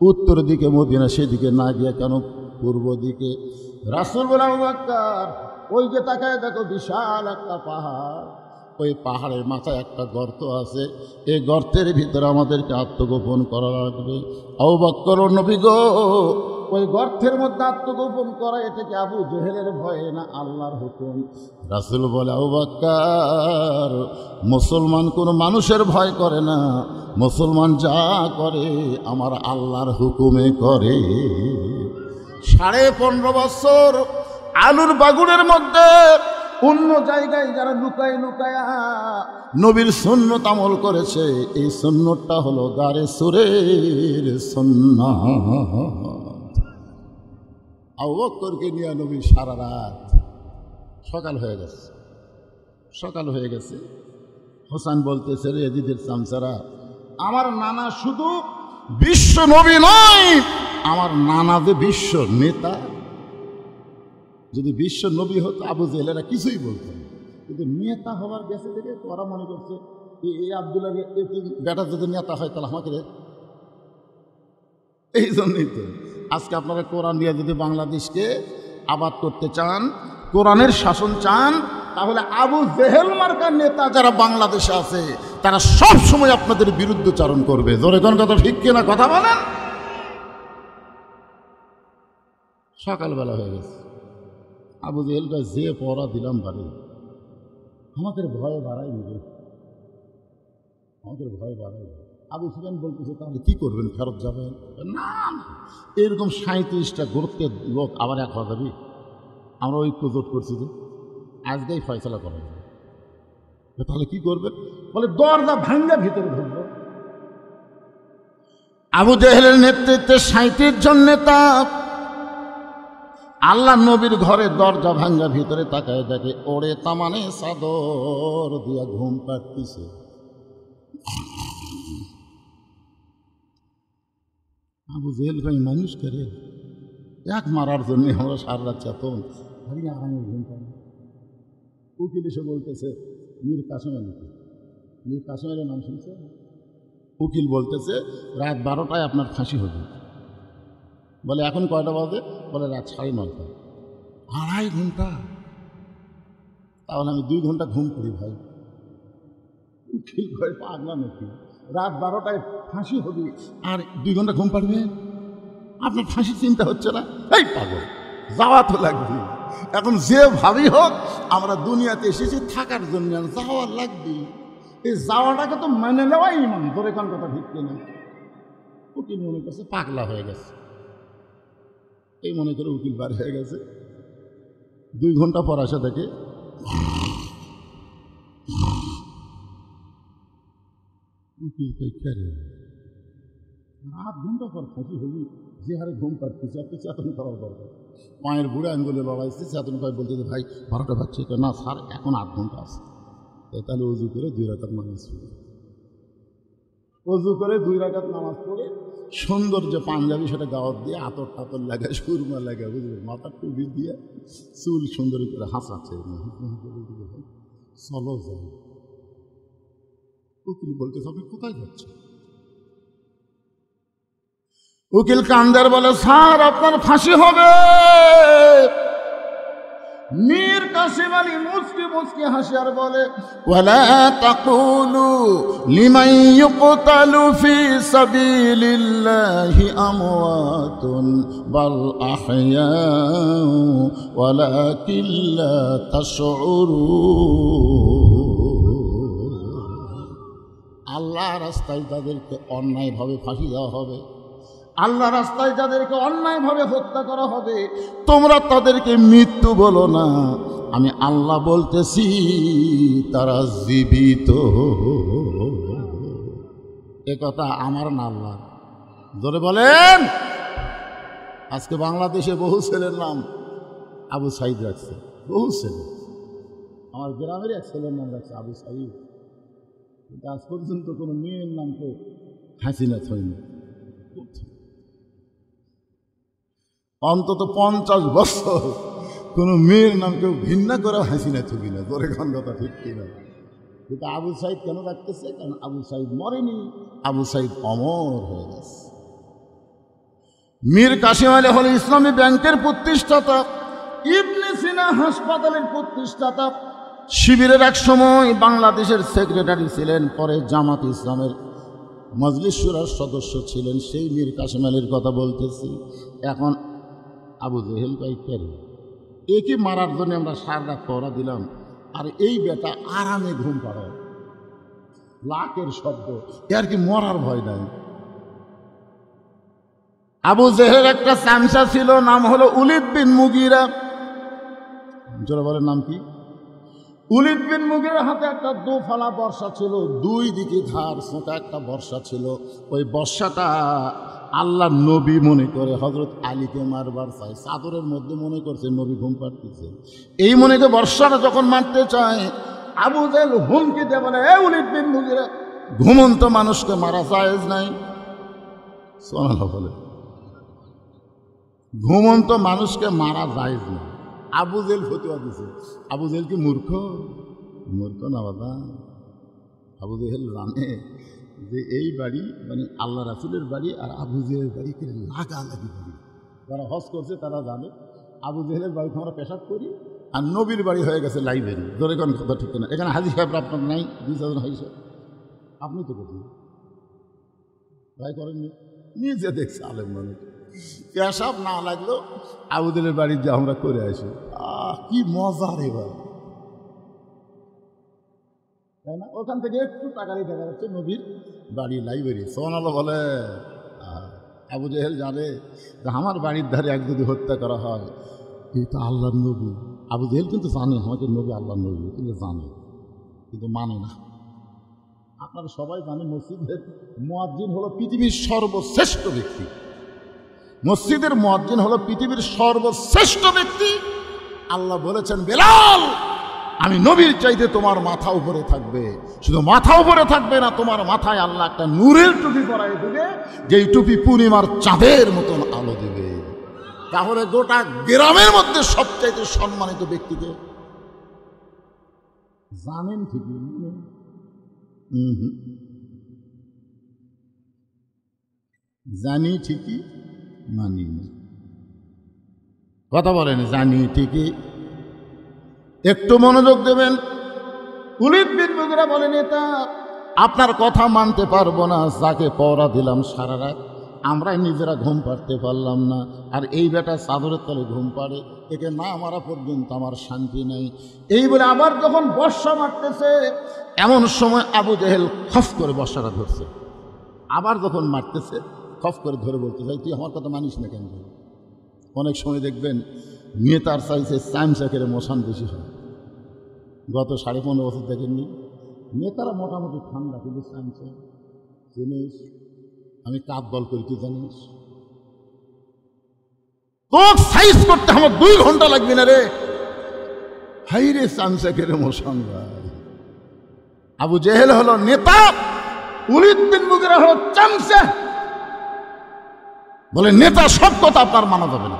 উত্তর দিকে মদিনা, সেদিকে না গিয়ে কেন পূর্ব দিকে? রাসূল বলে, আবু বকর, ওই যে তাকায় দেখো, বিশাল একটা পাহাড়, ওই পাহাড়ের মাথায় একটা গর্ত আছে, এই গর্তের ভিতরে আমাদেরকে আত্মগোপন করা লাগবে। আবু বকর, নবী গো, ওই গর্তের মধ্যে আত্মগোপন করা, এটা কি আবু জেহেলের ভয়ে না আল্লাহর হুকুম? রাসূল বলে, আবু বকর, মুসলমান কোনো মানুষের ভয় করে না, মুসলমান যা করে আমার আল্লাহর হুকুমে করে। 15.5 বছর আলুর বাগুনের মধ্যে অন্য জায়গায় যারা লুকায় লুকায়া নবীর সুন্নত আমল করেছে, এই সুন্নতটা হলো গারে সুরের সুন্নাত। আবু বকরকে নিয়ে নবী সারা রাত, সকাল হয়ে গেছে। হোসেন বলতেছে, রে এজিদের চামচারা, আমার নানা শুধু বিশ্ব নবী নয়, আমার নানা যে বিশ্ব নেতা। যদি বিশ্ব নবী হতো আবু জেহেলেরা কিছুই বলতো না, কিন্তু নেতা হওয়ার গেছে থেকে ওরা মনে করছে এই আব্দুল্লাহ বেটা যদি নেতা হয় তাহলে আমাকে। এই জন্যই তো আজকে আপনারা কোরআন দিয়ে যদি বাংলাদেশকে আবাদ করতে চান, কোরআনের শাসন চান, তাহলে আবু জেহেল মার্কার নেতা যারা বাংলাদেশে আছে তারা সব সময় আপনাদের বিরুদ্ধচারণ করবে। জোরে কোন কথা ঠিক কিনা কথা বলেন? সকালবেলা হয়ে গেছে, আবু জেহেল ভাই যে পড়া দিলাম বাড়ি, আমাদের ভয় বাড়াই নিবে, আমাদের ভয় বাড়াই। আবু সুফিয়ান বলতেছে, তাহলে কি করবেন, ফেরত যাবেন? না, এরকম 37টা গোত্রের লোক আবার এক হওয়া যাবে? আমরা ঐক্য জোট করছি যে আজকেই ফয়সলা করা যাবে, তাহলে কি করবেন? বলে, দরজা ভাঙ্গা ভিতরে ঢুকবো। আবু জেহেলের নেতৃত্বে 37 জন নেতা আল্লাহ নবীর ঘরে দরজা ভাঙ্গা ভিতরে তাকায় দেখে ওড়ে তামানে চাদর দিয়া ঘুম পাড়তেছে। আবু জেহেল ভাই মানুষ করে এক মারার জন্য আমরা সারা রাত চেতন আরামে ঘুম পাই। উকিল এসে বলতেছে, মীর কাসেম আলী, মীর কাসেম আলীর নাম শুনছে? উকিল বলতেছে, রাত 12টায় আপনার ফাঁসি হবে। বলে, এখন কয়টা বাজে? বলে, রাত 9:30। 2.5 ঘন্টা? তাহলে আমি 2 ঘন্টা ঘুম করি ভাই। উকিল কয়, পাগলা নাকি? রাত 12টায় ফাঁসি হবে আর 2 ঘন্টা ঘুম পাড়বে? আপনার ফাঁসি চিন্তা হচ্ছে না? এই পাগল, যাওয়া তো লাগবে। এখন যে ভাবি হোক, আমরা দুনিয়াতে এসেছি থাকার জন্য, যাওয়ার লাগবে। এই যাওয়াটাকে তো মেনে নেওয়াই ইমান। ধরে কোন কথা ঠিক কিনা? উকিল মনে করছে পাগলা হয়ে গেছে, এই মনে করে উকিল বার হয়ে গেছে। 2 ঘন্টা পর আসা থেকে উকিল খেয়ে 8 ঘন্টা পর ফাঁসি হবি, যে হারে ঘুম পাড়তেছে আপনি চেতন করার দরকার। পায়ের বুড়ে আঙ্গুলে বাবা এসেছে, চেতন করে বলতে ভাই 12টা বাজছে, না স্যার এখন 8 ঘন্টা আছে। তাহলে উজু করে 2 রাকাত নামাজ পড়ে, উজু করে 2 রাকাত নামাজ পড়ে সুন্দর যে পাঞ্জাবি সেটা গাওয়াত দিয়ে আতর টাতর লাগে, সুরমা লাগে, বুঝলেন, মাথার টুপি দিয়ে চুল সুন্দর করে হাসাচ্ছে, চলো যাই। উকিল বলতেছে, আপনি কোথায় যাচ্ছেন? উকিল কান্দার বলে, স্যার আপনার ফাঁসি হবে। মীর কাসেম আলী মুচকি মুচকি হাসি আর বলে, ওয়ালা তাকুলু লিমান ইউকতালু ফি সাবিলিল্লাহি আমওয়াতুন বাল আহইয়াউ ওয়ালাকিন লা তাশউরুন। আল্লাহ রাস্তায় তাদেরকে অন্যায়ভাবে ফাঁসি দেওয়া হবে, আল্লাহ রাস্তায় যাদেরকে অন্যায়ভাবে হত্যা করা হবে, তোমরা তাদেরকে মৃত্যু বলো না, আমি আল্লাহ বলতেছি তারা জীবিত। এ কথা আমার না আল্লাহ। ধরে বলেন, আজকে বাংলাদেশে বহু ছেলের নাম আবু সাইদ রাখছে, বহু ছেলে। আমার গ্রামের এক ছেলের নাম রাখছে আবু সাইদ, কিন্তু আজ পর্যন্ত কোনো মেয়ের নাম তো হাসিনা হয়নি। অন্তত 50 বছর কোনো মেয়ের নাম কেউ ঘৃণা করে হাসিনা থুবি না, তোরে কথা ঠিক কিনা। কিন্তু আবু সাইদ কেন রাখতেছে? কারণ আবু সাইদ মরেনি, আবু সাইদ অমর হয়ে গেছে। মীর কাসেম আলী হল ইসলামী ব্যাংকের প্রতিষ্ঠাতা, ইবনে সিনা হাসপাতালের প্রতিষ্ঠাতা, শিবিরের এক সময় বাংলাদেশের সেক্রেটারি ছিলেন, পরে জামাত ইসলামের মজলিস শুরার সদস্য ছিলেন। সেই মীর কাসেম আলীর কথা বলতেছি। এখন আবু জেহেল ভাই কেন একে মারার জন্য আমরা সারা রাত পড়া দিলাম, আর এই বেটা আরামে ঘুম পাড়ায়, লাখের শব্দ, এর কি মরার ভয় নাই? আবু জেহেল একটা চামচা ছিল, নাম হলো উলিদ বিন মুগিরা। যারা বলেন নাম কি? উলিদ বিন মুগিরার হাতে একটা দোফালা বর্ষা ছিল, দুই দিকে ধার ছোটা একটা বর্ষা ছিল। ওই বর্ষাটা আল্লাহ নবী মনে করে হযরত আলীকে মারবার চায়, চাদরের মধ্যে মনে করছে নবী ঘুম পাড়তেছে। এই মনে করে বর্ষাটা যখন মারতে চায়, আবু জেহেল হুমকি দিয়ে বলে, এ উলিদ বিন মুগিরা, ঘুমন্ত মানুষকে মারা জায়েজ নাই। সুবহানাল্লাহ বলে, ঘুমন্ত মানুষকে মারা জায়েজ নাই। আবু জেহেল ফতোয়া দিছে। আবু জেহেল কি মূর্খ? মূর্খ না বাবা। আবু জেহেল জানে যে এই বাড়ি মানে আল্লাহ রাসূলের বাড়ি, আর আবু জেহেলের বাড়ি লাগালাগি বাড়ি। যারা হজ করছে তারা জানে আবু জেহেলের বাড়িতে আমরা পেশাব করি, আর নবীর বাড়ি হয়ে গেছে লাইব্রেরি। ধরে কোন কথা ঠিক না? এখানে হাজি সাহেব আপনার নাই, 2 হাজি সাহেব আপনি তো করছেন, ভাই করেননি, নিজে দেখছে আলেম মানুষ। পেশাব না লাগলো আবু জেহেলের বাড়ি যে আমরা করে আসি, কি মজা রে ভাই, তাই না? ওখান থেকে একটু টাকারই দেখা যাচ্ছে নবীর বাড়ি লাইব্রেরি। সুবহানাল্লাহ বলে। আবু জেহেল জানে যে আমার বাড়ির ধারে এক যদি হত্যা করা হয়, কিন্তু আল্লাহর নবী। আবু জেহেল কিন্তু জানে আমাদের নবী আল্লাহর নবী, কিন্তু জানে, কিন্তু মানে না। আপনারা সবাই জানেন মসজিদের মুয়াজ্জিন হলো পৃথিবীর সর্বশ্রেষ্ঠ ব্যক্তি। মসজিদের মুয়াজ্জিন হলো পৃথিবীর সর্বশ্রেষ্ঠ ব্যক্তি। আল্লাহ বলেছেন, বেলাল, আমি নবীর চাইতে তোমার মাথা উপরে থাকবে। শুধু মাথা উপরে থাকবে না, তোমার মাথায় আল্লাহ একটা নূরের টুপি পরাই দেবে, যেই টুপি পূর্ণিমার চাঁদের মতন আলো দেবে। তাহলে গোটা গ্রামের মধ্যে সবচাইতে সম্মানিত ব্যক্তিকে জানেন ঠিকই, জানি ঠিকই, মানি না। কথা বলেন, জানি ঠিকই। একটু মনোযোগ দেবেন। উলিদ বিন মুগিরা বলেন, এটা আপনার কথা মানতে পারবো না, যাকে পড়া দিলাম সারা রাত আমরা নিজেরা ঘুম পাড়তে পারলাম না, আর এই বেটা চাদরের তলে ঘুম পাড়ে, একে না মারা পর্যন্ত আমার শান্তি নেই। এই বলে আবার যখন বর্ষা মারতেছে, এমন সময় আবু জেহেল খফ করে বর্ষাটা ধরছে। আবার যখন মারতেছে খফ করে ধরে বলতে চাই, তুই আমার কথা মানিস না কেন? অনেক সময় দেখবেন নেতার চাইছে চামচাকের মোশান বেশি হয়। গত 15.5 বছর দেখেননি? নেতারা মোটামুটি ঠান্ডা, কিন্তু চামচা জিনিস। আমি কাপ দল করি, তুই জানিস? তোর সাইজ করতে আমার 2 ঘন্টা লাগবে না রে। হাই রে চামচাকের মোশান ভাই। আবু জেহেল হলো নেতা, উলিদ বিন মুগিরা হলো চামচা। বলে নেতা সব কথা আপনার মানা যাবে না।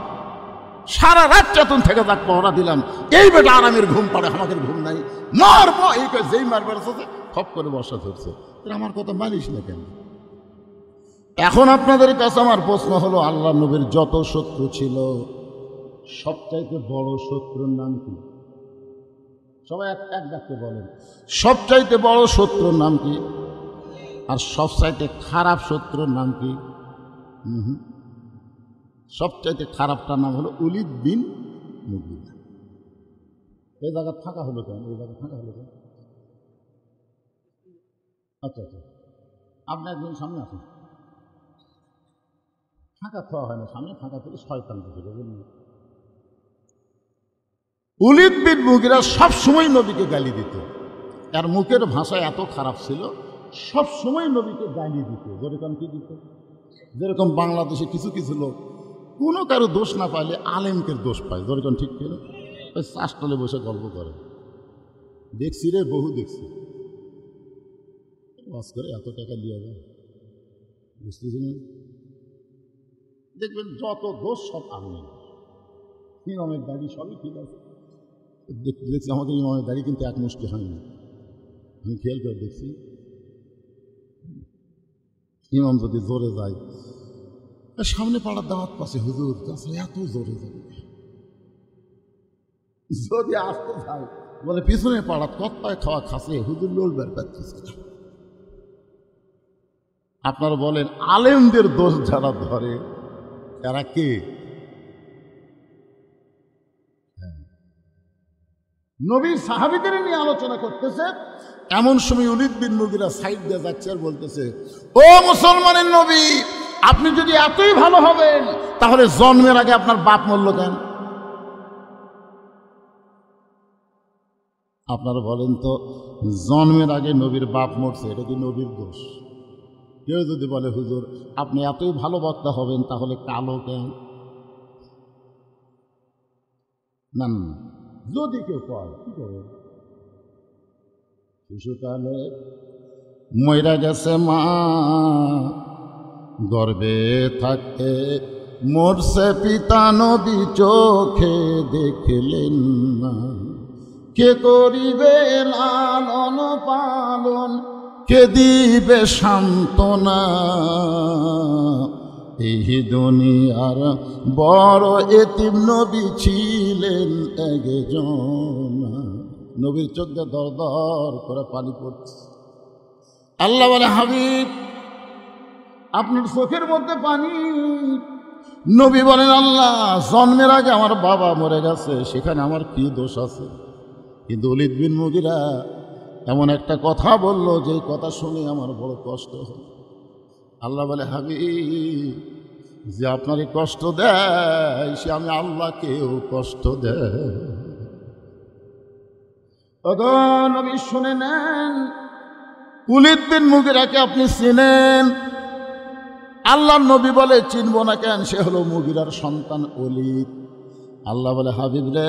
সারা রাত চেতন থেকে যাক পহরা দিলাম, এই বেটা আরামের ঘুম পাড়ে, আমাদের ঘুম নাই, মারবো। এই যেই মারবার সাথে খপ করে বর্ষা ধরছে, আমার কথা মানিস না কেন? এখন আপনাদের কাছে আমার প্রশ্ন হলো, আল্লাহ নবীর যত শত্রু ছিল সবচাইতে বড় শত্রুর নাম কি? সবাই এক এক ডাকতে বলেন, সবচাইতে বড় শত্রুর নাম কি? আর সবচাইতে খারাপ শত্রুর নাম কি? সবচাইতে খারাপটার নাম হলো ওলীদ বিন মুগীরা। এই জায়গা ফাঁকা হলো কেন? এই জায়গা ফাঁকা হলো কেন? আচ্ছা আচ্ছা, আপনি একজন সামনে আসুন। ফাঁকা খাওয়া হয় না, সামনে ফাঁকা থেকে শয়তান বসে যাবেন। ওলীদ বিন মুগীরা সবসময় নবীকে গালি দিত। আর মুখের ভাষা এত খারাপ ছিল, সবসময় নবীকে গালি দিত। যেরকম কি দিত? যেরকম বাংলাদেশে কিছু কিছু লোক কোনো কারো দোষ না পাইলে আলেমকে দোষ পায়। যেরকম ঠিক কিনা? ওই চাষতলে বসে গল্প করে, দেখছি রে, বহু দেখছি। ওয়াজ করে এত টাকা দিয়ে যায়, বুঝতেছি না? দেখবেন যত দোষ সব আলেম। ইমামের দাড়ি সবই ঠিক আছে, দেখছি আমাদের ইমামের দাড়ি কিন্তু এক মুষ্টি হয়নি। আমি খেয়াল করে দেখছি, ইমাম যদি জোরে যায়, সামনে পাড়ার দাওয়াত পাশে হুজুর তাছাড়া এত জোরে যাবে, যদি আসতে যায় বলে পিছনে পাড়াত কত্তায় খাওয়া খাসে হুজুর লড়বার পাচ্ছিস। আপনারা বলেন আলেমদের দোষ যারা ধরে তারা কে? নবীর সাহাবীদের নিয়ে আলোচনা করতেছে, এমন সময় ওলীদ বিন মুগীরা সাইড দিয়ে যাচ্ছে আর বলতেছে, ও মুসলমানের নবী, আপনি যদি এতই ভালো হবেন তাহলে জন্মের আগে আপনার বাপ মরল কেন? আপনারা বলেন তো, জন্মের আগে নবীর বাপ মরছে, এটা কি নবীর দোষ? কেউ যদি বলে হুজুর আপনি এতই ভালো বক্তা হবেন তাহলে কালো কেন? না না, যদি কেউ কয় কি করে, শিশুকালে মইরা গেছে মা, গর্ভে থাকতে মরছে পিতা, নবী চোখে দেখলেন না, কে করিবে লালন পালন, কে দিবে সান্ত্বনা, এই দুনিয়ার বড় এতিম নবী ছিলেন একজন। নবীর চোখ দিয়ে দর দর করে পানি পড়ছে। আল্লাহ বলে, হাবিব আপনার চোখের মধ্যে পানি। নবী বলেন, আল্লাহ জন্মের আগে আমার বাবা মরে গেছে, সেখানে আমার কি দোষ আছে? কিন্তু ওলীদ বিন মুগীরা এমন একটা কথা বলল, যে কথা শুনে আমার বড় কষ্ট হল। আল্লাহ বলে, হাবিব যে আপনারই কষ্ট দেয় সে আমি আল্লাহকেও কষ্ট দেয়। ওগো নবী শুনে নেন, ওলীদ বিন মুগীরাকে আপনি চিনেন? আল্লাহর নবী বলে, চিনব না কেন, সে হলো মুগীরার সন্তান ওলীদ। আল্লাহ বলে, হাবিব রে,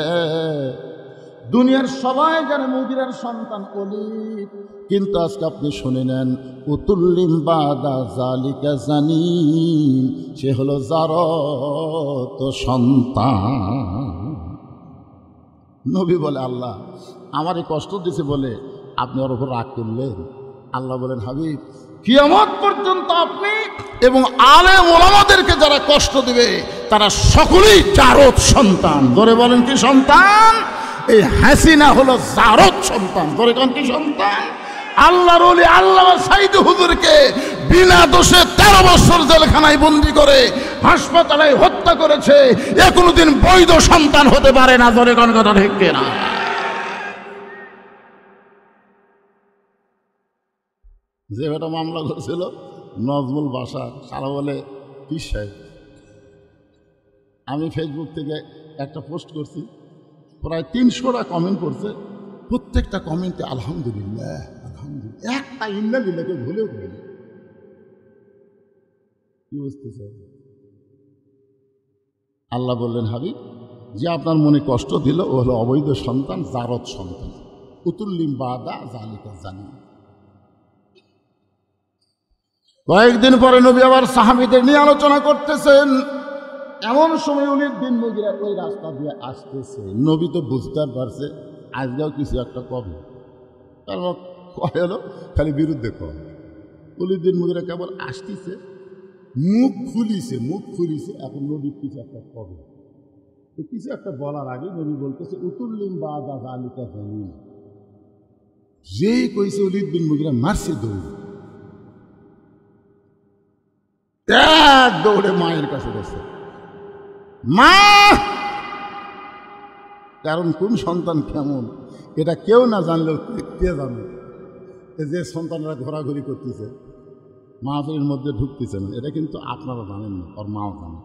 দুনিয়ার সবাই জানে মুগীরার সন্তান ওলীদ, কিন্তু আজকে আপনি শুনে নেন, উতুল্লিম বাদা জালিকা জানি, সে হলো জারত সন্তান। নবী বলে, আল্লাহ আমারই কষ্ট দিছে বলে আপনি ওর উপর রাগ করলেন? আল্লাহ বলেন, হাবিব কিয়ামত পর্যন্ত আপনি এবং আলেম ওলামাদেরকে যারা কষ্ট দিবে তারা সকলেই জারত সন্তান। ধরে বলেন কি সন্তান? এই হাসিনা হলো জারত সন্তান। ধরে কোন কি সন্তান? আল্লাহর ওলি আল্লামা সাইদ হুজুরকে বিনা দোষে 13 বছর জেলখানায় বন্দি করে হাসপাতালে হত্যা করেছে, এ কোনোদিন বৈধ সন্তান হতে পারে না। ধরে কোন কথা ঠিক কিনা? যে বেটা মামলা করেছিল নজমুল বাসা, সারা বলে পীর সাহেব। আমি ফেসবুক থেকে একটা পোস্ট করছি, প্রায় 300টা কমেন্ট করছে, প্রত্যেকটা কমেন্টে আলহামদুলিল্লাহ আলহামদুলিল্লাহ, একটা ইন্নালিল্লাহকে ভুলেও বলি। কি বুঝতেছে? আল্লাহ বললেন, হাবিব যে আপনার মনে কষ্ট দিল ও হলো অবৈধ সন্তান, জারত সন্তান, উতুল্লিম বাদা জালিকা জানি। কয়েকদিন পরে নবী আবার সাহাবীদের নিয়ে আলোচনা করতেছেন, এমন সময় ওলীদ বিন মুগীরা ওই রাস্তা দিয়ে আসতেছে। নবী তো বুঝতে পারছে আজকেও কিছু একটা কবে, কারণ কয় হলো খালি বিরুদ্ধে কয়। ওলীদ বিন মুগীরা কেবল আসতেছে, মুখ খুলিছে, এখন নবী কিছু একটা কবে। তো কিছু একটা বলার আগে নবী বলতেছে উতুল্লিম বা দাদা আলিকা জানি যেই কইছে ওলিদ বিন মুগিরা মারছে দৌড় এক দৌড়ে মায়ের কাছে গেছে মা, কারণ কোন সন্তান কেমন এটা কেউ না জানলেও কে জানে। যে সন্তানরা ঘোরাঘুরি করতেছে মাহফিলের মধ্যে ঢুকতেছে না, এটা কিন্তু আপনারা জানেন না, ওর মাও জানে।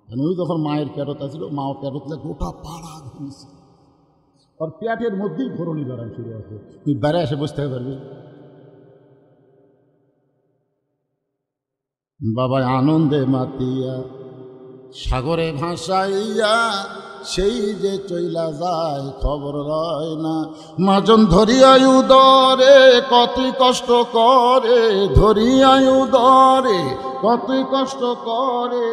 কারণ ওই যখন মায়ের পেটত আছিল, মাও পেটতলে গোটা পাড়া ঘুরছে, ওর পেটের মধ্যেই ঘোরণি বেড়ায় শুরু আছে। তুই বেড়ে এসে বসতে পারবি? বাবা আনন্দে মাতিয়া সাগরে ভাসাইয়া সেই যে চইলা যায় খবর রয় না। মাজন ধরিয়াই উদরে কতই কষ্ট করে, ধরিয়াই উদরে কতই কষ্ট করে,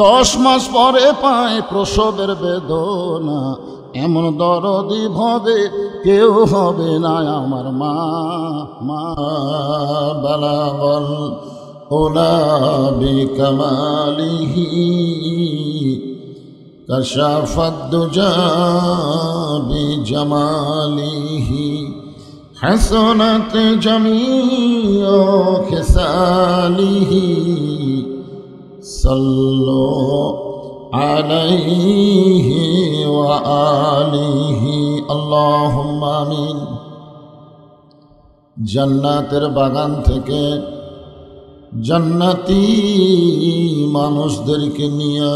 10 মাস পরে পায় প্রসবের বেদনা। এমন দরদি ভবে কেউ হবে না আমার মা। মা বালাবল ওলা বিকামালিহি কশাফাত দুজা বিজামালিহি হাসনাত জামিউ খিসালিহি সাল্লু আলাইহি ওয়া আলিহি আল্লাহুম্মা আমিন। জান্নাতের বাগান থেকে জান্নাতি মানুষদেরকে নিয়ে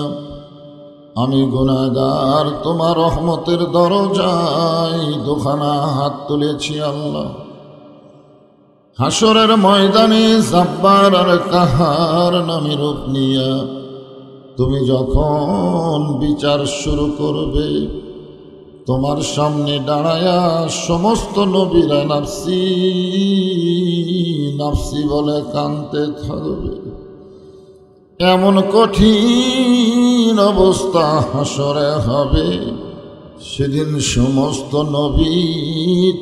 আমি গুনাহগার তোমার রহমতের দরজায় দুখানা হাত তুলেছি আল্লাহ। হাসরের ময়দানে জাব্বার আর কাহার নামে রূপ নিয়ে তুমি যখন বিচার শুরু করবে, তোমার সামনে দাঁড়ায়া সমস্ত নবীরা নাফসি নাফসি বলে কাঁদতে থাকবে। এমন কঠিন অবস্থা হাসরে হবে, সেদিন সমস্ত নবী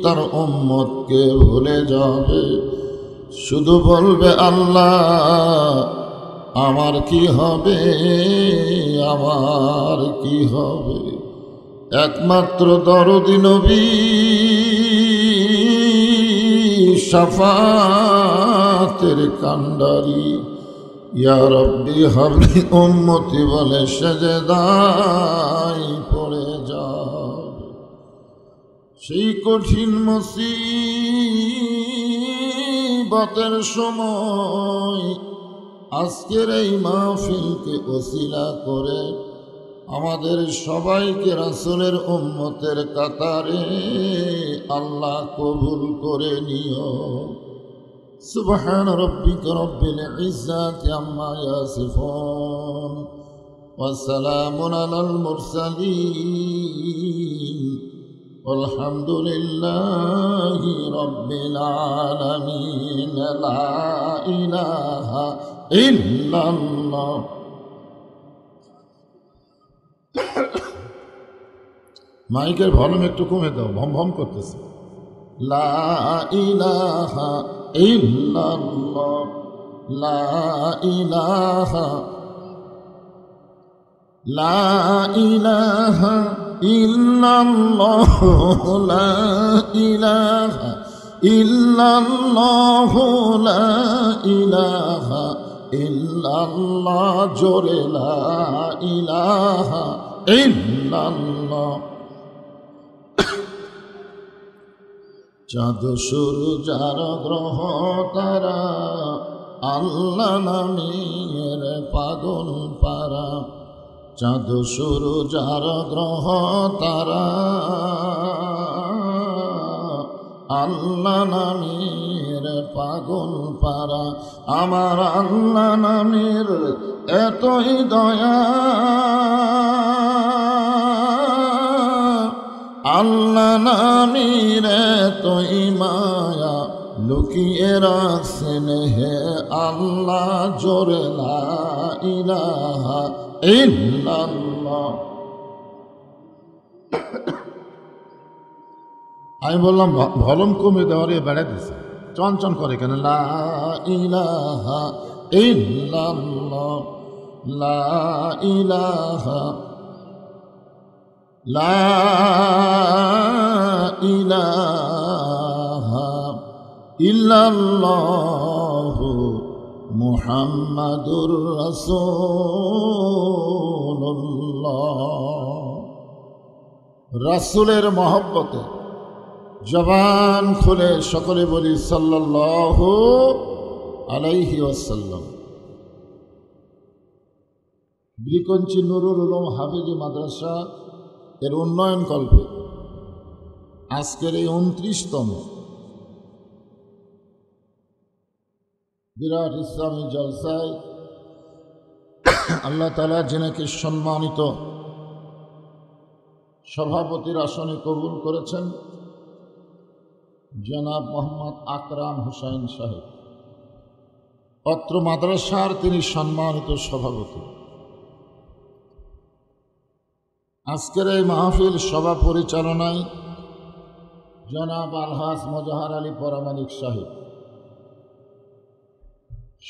তার উম্মতকে ভুলে যাবে, শুধু বলবে আল্লাহ আমার কি হবে, আমার কি হবে। একমাত্র দরদি নবী শাফাতের কান্ডারি ইয়া রব্বি হাবলি উম্মতি বলে সেজদায় পড়ে যাবে। সেই কঠিন মুসিবতের সময় আজকের এই মাহফিলকে ওসিলা করে আমাদের সবাইকে রাসূলের উম্মতের কাতারে আল্লাহ কবুল করে নিও। সুবহান রাব্বিকা রাব্বিল ইজ্জাতি আম্মা ইয়াসিফুন ওয়া সালামুন আলাল মুরসালিন আলহামদুলিল্লাহি রাব্বিল আলামিন। লা ইলাহা ইল্লাল্লাহ। মাইকের ভলিউম একটু কমে দাও, ভম ভম করতেছে। লা ইলাহা ইল্লাল্লাহ, লা ইলাহা, লা ইলাহা ইল্লাল্লাহ, লা ইলাহা ইল্লাল্লাহ, লা ইলাহা ইল্লাল্লাহ। জোরে লা ইলাহা ইল্লাল্লাহ। চাঁদ সূরজ আর গ্রহ তারা আল্লাহ নামের পাগল পারা। চাঁদ সূরজ আর গ্রহ তারা আল্লাহ নামের পাগল পারা। আমার আল্লাহ নামের এতই দয়া, আল্লাহ নামের এতই মায়া, লুকিয়ে রাখছেন হে আল্লাহ। জোরে লা ইলাহা ইল্লাল্লাহ। আমি বললাম ভলিউম কমে দেওয়ার বেড়া দিছে, চনচন করে কেন? লা ইলাহা ইল্লাল্লাহ, লা ইলাহা লা ইলাহা ইল্লাল্লাহু মুহাম্মাদুর রাসূলুল্লাহ। রাসূলের মহব্বতে জবান খুলে সকলে বলি সাল্লাল্লাহু আলাইহি ওয়াসাল্লাম। বিকঞ্চি নুরুল উলুম হাফিজি মাদ্রাসা এর উন্নয়ন কল্পে আজকের এই 29তম বিরাট ইসলামী জলসায় আল্লাহ তাআলা যিনাকে সম্মানিত সভাপতির আসনে কবুল করেছেন, জনাব মোহাম্মদ আকরাম হোসাইন সাহেব, অত্র মাদ্রাসার তিনি সম্মানিত সভাপতি। আজকের এই মাহফিল সভা পরিচালনায় জনাব আলহাজ মোজাহার আলী পরামানিক সাহেব,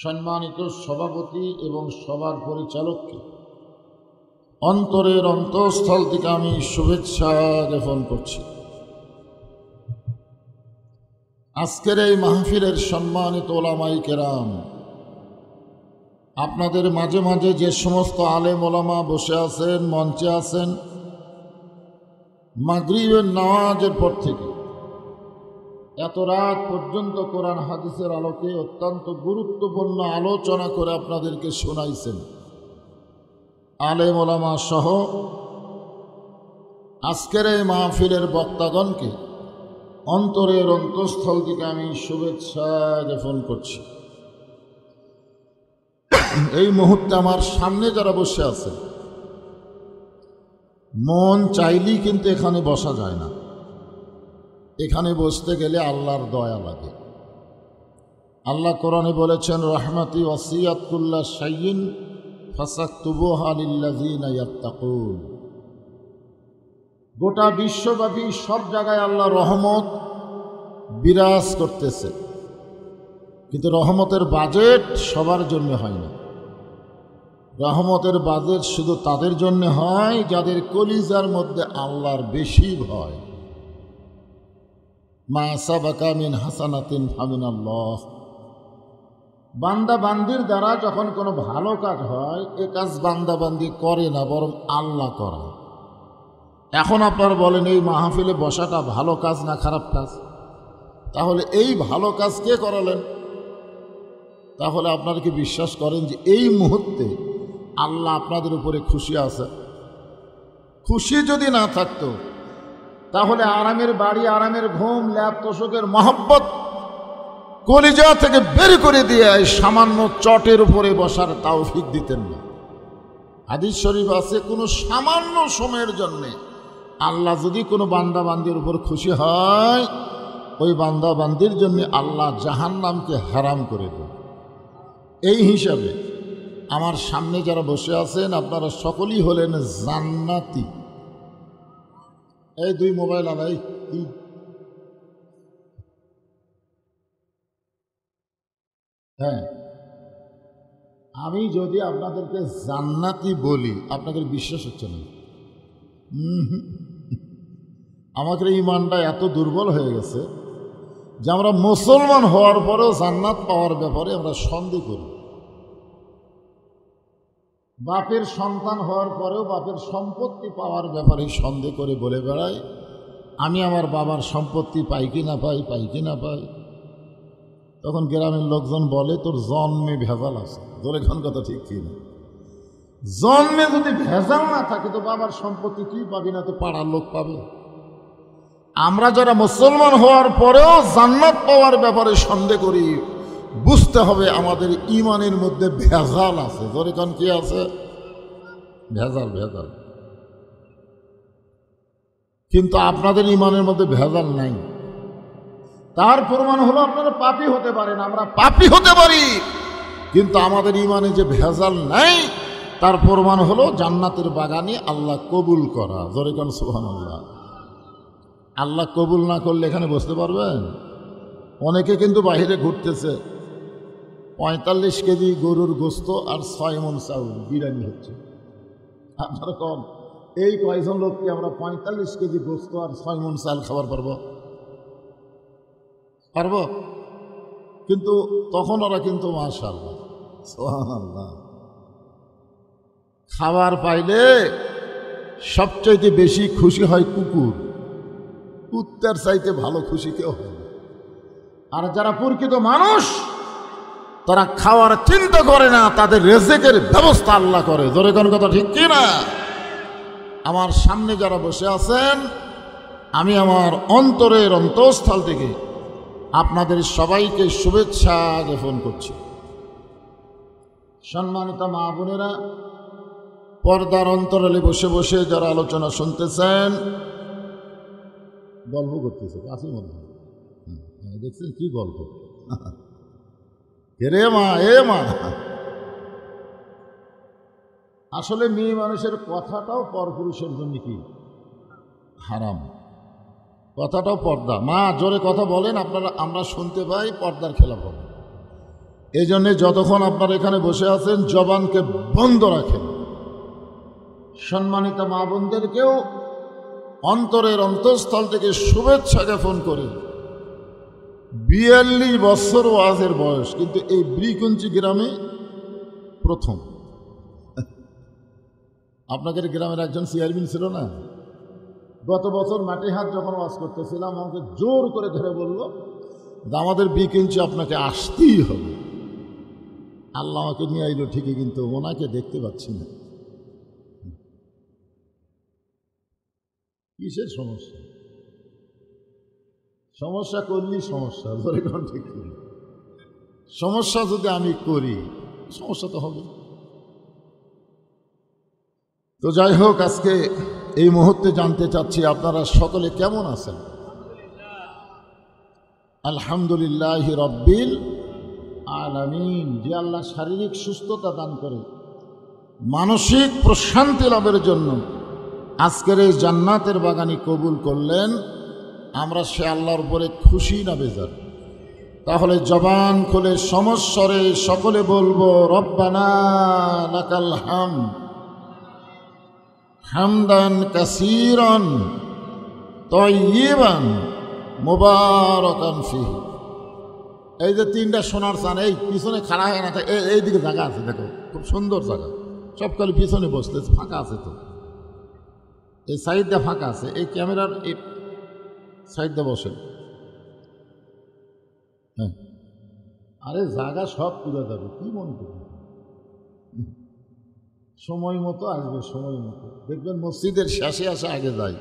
সম্মানিত সভাপতি এবং সভার পরিচালককে অন্তরের অন্তঃস্থল থেকে আমি শুভেচ্ছা জ্ঞাপন করছি। আজকের এই মাহফিলের সম্মানিত ওলামায়ে কেরাম, আপনাদের মাঝে মাঝে যে সমস্ত আলেম ওলামা বসে আছেন, মঞ্চে আছেন, মাগরিবের নামাজের পর থেকে এত রাত পর্যন্ত কোরআন হাদিসের আলোকে অত্যন্ত গুরুত্বপূর্ণ আলোচনা করে আপনাদেরকে শোনাইছেন, আলেম ওলামা সহ আজকের এই মাহফিলের বক্তাগণকে অন্তরের অন্তঃস্থল থেকে আমি শুভেচ্ছা জ্ঞাপন করছি। এই মুহূর্তে আমার সামনে যারা বসে আছে, মন চাইলেই কিন্তু এখানে বসা যায় না। এখানে বসতে গেলে আল্লাহর দয়া লাগে। আল্লাহ কোরআনে বলেছেন, রহমতি ওয়াসিয়াত কুল্লা শাইইন ফাসাকতুবুহা লিল্লাযিনা ইয়াত্তাকুন। গোটা বিশ্বব্যাপী সব জায়গায় আল্লাহ রহমত বিরাজ করতেছে, কিন্তু রহমতের বাজেট সবার জন্য হয় না। রহমতের বাজেট শুধু তাদের জন্য হয় যাদের কলিজার মধ্যে আল্লাহর বেশি ভয়। মা সাবাকা মিন হাসানাতিন ফামিনাল্লাহ। বান্দা বান্দির দ্বারা যখন কোনো ভালো কাজ হয়, এ কাজ বান্দা বান্দি করে না, বরং আল্লাহ করায়। এখন আপনারা বলেন, এই মাহফিলে বসাটা ভালো কাজ না খারাপ কাজ? তাহলে এই ভালো কাজ কে করালেন? তাহলে আপনারা কি বিশ্বাস করেন যে এই মুহূর্তে আল্লাহ আপনাদের উপরে খুশি আছে? খুশি যদি না থাকতো তাহলে আরামের বাড়ি, আরামের ঘুম, ল্যাব তোষকের মহব্বত কলিজা থেকে বের করে দিয়ে সামান্য চটের উপরে বসার তৌফিক দিতেন না। হাদিস শরীফ আছে, কোনো সামান্য সময়ের জন্যে আল্লাহ যদি কোনো বান্দা বান্দির উপর খুশি হয়, ওই বান্দা বান্দির জন্য আল্লাহ জাহান্নামকে হারাম করে দেন। এই হিসাবে আমার সামনে যারা বসে আছেন, আপনারা সকলেই হলেন জান্নাতি। এই দুই মোবাইল আলাই কি? হ্যাঁ, আমি যদি আপনাদেরকে জান্নাতি বলি, আপনাদের বিশ্বাস হচ্ছে না। আমাদের ইমানটা এত দুর্বল হয়ে গেছে যে আমরা মুসলমান হওয়ার পরেও জান্নাত পাওয়ার ব্যাপারে আমরা সন্দেহ করি। বাপের সন্তান হওয়ার পরেও বাপের সম্পত্তি পাওয়ার ব্যাপারে সন্দেহ করে বলে বেড়াই, আমি আমার বাবার সম্পত্তি পাই কি না পাই, পাই কি না পাই। তখন গ্রামের লোকজন বলে, তোর জন্মে ভেজাল আছে। ধরে খান কথা ঠিক কি না? জন্মে যদি ভেজাল না থাকে তো বাবার সম্পত্তি তুই পাবি না, তো পাড়ার লোক পাবে। আমরা যারা মুসলমান হওয়ার পরেও জান্নাত পাওয়ার ব্যাপারে সন্দেহ করি, বুঝতে হবে আমাদের ইমানের মধ্যে ভেজাল আছে। ধরে খান কি আছে? ভেজাল, ভেজাল। কিন্তু আপনাদের ইমানের মধ্যে ভেজাল নাই। তার প্রমাণ হলো আপনারা পাপী হতে পারেন, আমরা পাপী হতে পারি, কিন্তু আমাদের ইমানে যে ভেজাল নাই তার প্রমাণ হলো জান্নাতের বাগানে আল্লাহ কবুল করা। জোরে কোন সুবহানাল্লাহ। আল্লাহ কবুল না করলে এখানে বসতে পারবেন? অনেকে কিন্তু বাইরে ঘুরতেছে, 45 কেজি গরুর গোস্ত আর 6 মণ চাউল বিরিয়ানি হচ্ছে। আপনারা কম এই কয়জন লোককে আমরা 45 কেজি গোস্ত আর 6 মণ চাল খাবার পারবো? কিন্তু তখন ওরা কিন্তু মাশাআল্লাহ সুবহানাল্লাহ খাবার পাইলে সবচাইতে বেশি খুশি হয় কুকুর। কুত্তার চাইতে ভালো খুশি কেউ হয় না। আর যারা প্রকৃত মানুষ তারা খাওয়ার চিন্তা করে না, তাদের রেজেকের ব্যবস্থা আল্লাহ করে। জোরে কোন কথা ঠিক কি না? আমার সামনে যারা বসে আছেন, আমি আমার অন্তরের অন্তঃস্থল থেকে আপনাদের সবাইকে শুভেচ্ছা জ্ঞাপন করছি। সম্মানিত মা বোনেরা, পর্দার অন্তরালে বসে বসে যারা আলোচনা শুনতেছেন, গল্প করতেছে কাছে মনে হয়, দেখছেন কি গল্প? রে মা, এ মা, আসলে মেয়ে মানুষের কথাটাও পরপুরুষের জন্য কি হারাম, কথাটাও পর্দা। মা জোরে কথা বলেন, আপনারা আমরা শুনতে পাই, পর্দার খেলাফ হবে। এই জন্যে যতক্ষণ আপনারা এখানে বসে আছেন জবানকে বন্ধ রাখেন। সম্মানিত মা বোনদেরকেও অন্তরের অন্তঃস্থল থেকে শুভেচ্ছা জ্ঞাপন করে। 42 বছর ওয়াজের বয়স, কিন্তু এই ব্রিকুঞ্চি গ্রামে প্রথম। আপনাদের গ্রামের একজন চেয়ারম্যান ছিল না, গত বছর মাটিহাট যখন ওয়াজ করতেছিলাম আমাকে জোর করে ধরে বলল যে আমাদের ব্রিকুঞ্চি আপনাকে আসতেই হবে। আল্লাহ আমাকে নিয়ে আইলো ঠিকই, কিন্তু ওনাকে দেখতে পাচ্ছি না। কিসের সমস্যা? সমস্যা করলেই সমস্যা, ধরে কোন ঠিক নেই। সমস্যা যদি আমি করি সমস্যা তো হবে। তো যাই হোক, আজকে এই মুহূর্তে জানতে চাচ্ছি আপনারা সকলে কেমন আছেন? আলহামদুলিল্লাহ রব্বিল আলামিন। যে আল্লাহ শারীরিক সুস্থতা দান করে মানসিক প্রশান্তি লাভের জন্য আজকের এই জান্নাতের বাগানি কবুল করলেন, আমরা সে আল্লাহর উপরে খুশি না বেজার? তাহলে জবান খুলে সমস্বরে সকলে বলবো রব্বানা লাকাল হামদ হামদান কাসীরান তাইয়িবান মুবারাকান ফিহি। এই যে তিনটা সোনার চান, এই পিছনে খাড়া হয় না, এইদিকে জায়গা আছে, দেখো খুব সুন্দর জায়গা, সব খালি পিছনে বসতে ফাঁকা আছে। তো এই সাইডটা ফাঁকা আছে, এই ক্যামেরার এই সাইডটা বসেন। হ্যাঁ, আরে জায়গা সব পুরো যাবে, কি মনে করি? সময় মতো আসবে, সময় মতো দেখবেন মসজিদের শেষে আসে আগে যায়।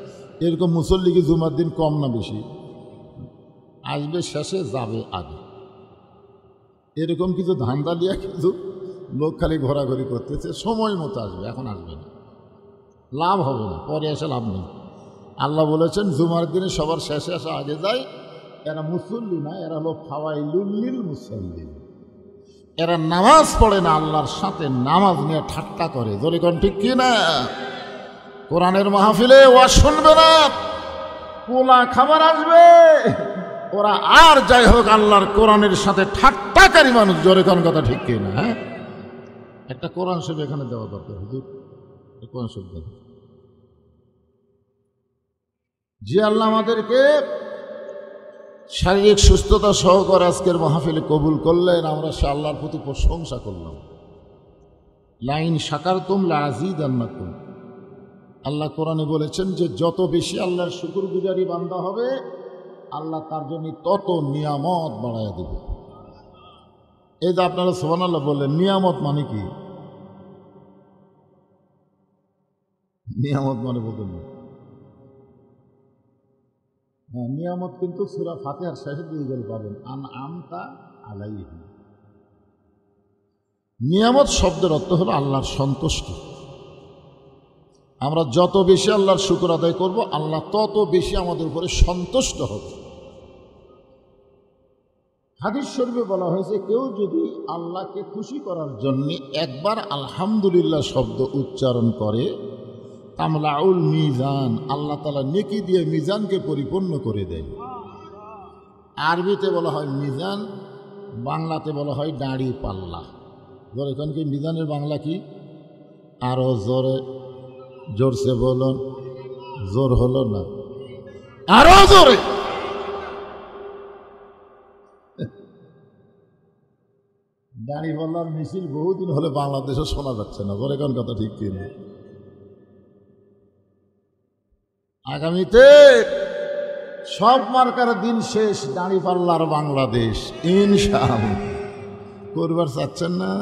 এরকম মুসল্লি কি জুমার দিন কম না বেশি? আসবে শেষে, যাবে আগে। এরকম কিছু ধান্দা দিয়া কিন্তু লোক খালি ঘোরাঘুরি করতেছে। সময় মতো আসবে, এখন আসবে না, লাভ হবে না, পরে এসে লাভ নেই। আল্লাহ বলেছেন জুমার দিনে সবার শেষে আসা আগে যায়। এরা মুসল্লি না, এরা হলো ফাওয়াইলুল লিল মুসাল্লিন। এরা নামাজ পড়ে না, আল্লাহর সাথে নামাজ নিয়ে ঠাট্টা করে। জোরে কোন ঠিক কি না? কোরআনের মাহফিলে ওয়াজ শুনবে না, পোলা খাবার আসবে, ওরা আর যাই হোক আল্লাহর কোরআনের সাথে ঠাট্টাকারী মানুষ। জোরে কোন কথা ঠিক কি না? হ্যাঁ, একটা কোরআন শরীফ এখানে দেওয়া দরকার। হুজুর কোরআন শরীফ দেন। যে আল্লাহ আমাদেরকে শারীরিক সুস্থতা সহকারে আজকের মাহফিলে কবুল করলেন, আমরা সে আল্লাহর প্রতি প্রশংসা করলাম। লাইন শাকারতুম লাযীদান্নাকুম। আল্লাহ কোরআনে বলেছেন যে যত বেশি আল্লাহর শুকরগুজারি বান্দা হবে, আল্লাহ তার জন্য তত নিয়ামত বাড়ায় দেবে। এই যে আপনারা সুবহানাল্লাহ বললেন, নিয়ামত মানে কি? নিয়ামত মানে বলতেন না? হ্যাঁ, নিয়ামত কিন্তু সূরা ফাতিহার শেষের দিকে গেলে পাবেন, আনআমতা আলাইহিম। নিয়ামত শব্দের অর্থ হলো আল্লাহর সন্তুষ্টি। আমরা যত বেশি আল্লাহর শুকর আদায় করব, আল্লাহ তত বেশি আমাদের উপরে সন্তুষ্ট হবে। হাদিস শরীফে বলা হয়েছে, কেউ যদি আল্লাহকে খুশি করার জন্য একবার আলহামদুলিল্লাহ শব্দ উচ্চারণ করে, তামলাউল মিজান, আল্লাহ তাআলা নেকি দিয়ে মিজানকে পরিপূর্ণ করে দেয়। আরবিতে বলা হয় মিজান, বাংলাতে বলা হয় দাঁড়ি পাল্লা। জোরে কোন কি? মিজানের বাংলা কি? আরো জোরে। জোরসে বলুন, জোর হলো না, আরো জোরে। দাঁড়িপাল্লার মিছিল বহুদিন হলে বাংলাদেশে শোনা যাচ্ছে না, জোরে কোন কথা ঠিক কিনা? আগামীতে সব মার্কার দিন শেষ, দাঁড়িপাল্লার বাংলাদেশ ইনশাআল্লাহ। করবার চাচ্ছেন না?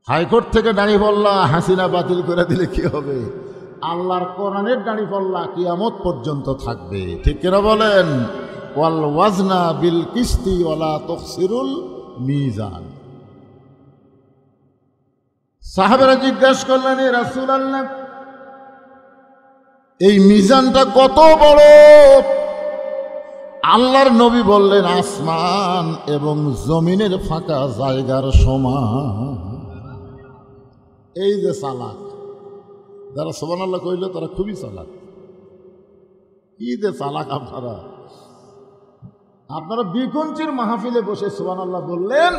হাইকোর্ট থেকে দাঁড়িপাল্লা হাসিনা বাতিল করে দিলে কি হবে? আল্লাহর কোরআনের দাঁড়িপাল্লা কিয়ামত পর্যন্ত থাকবে, ঠিক কিনা বলেন? ওয়াল ওয়াজনা বিল কিস্তি ওয়ালা তুখসিরুল মিজান। সাহাবারা জিজ্ঞাসা করলেন, এ রাসূলুল্লাহ, এই মিজানটা কত বড়? আল্লাহর নবী বললেন, আসমান এবং জমিনের ফাঁকা জায়গার সমান। এই যে চালাক, যারা সুবহানাল্লাহ কইল তারা খুবই চালাক। কি যে চালাক আপনারা! আপনারা বিকঞ্চির মাহফিলে বসে সুবহানাল্লাহ বললেন,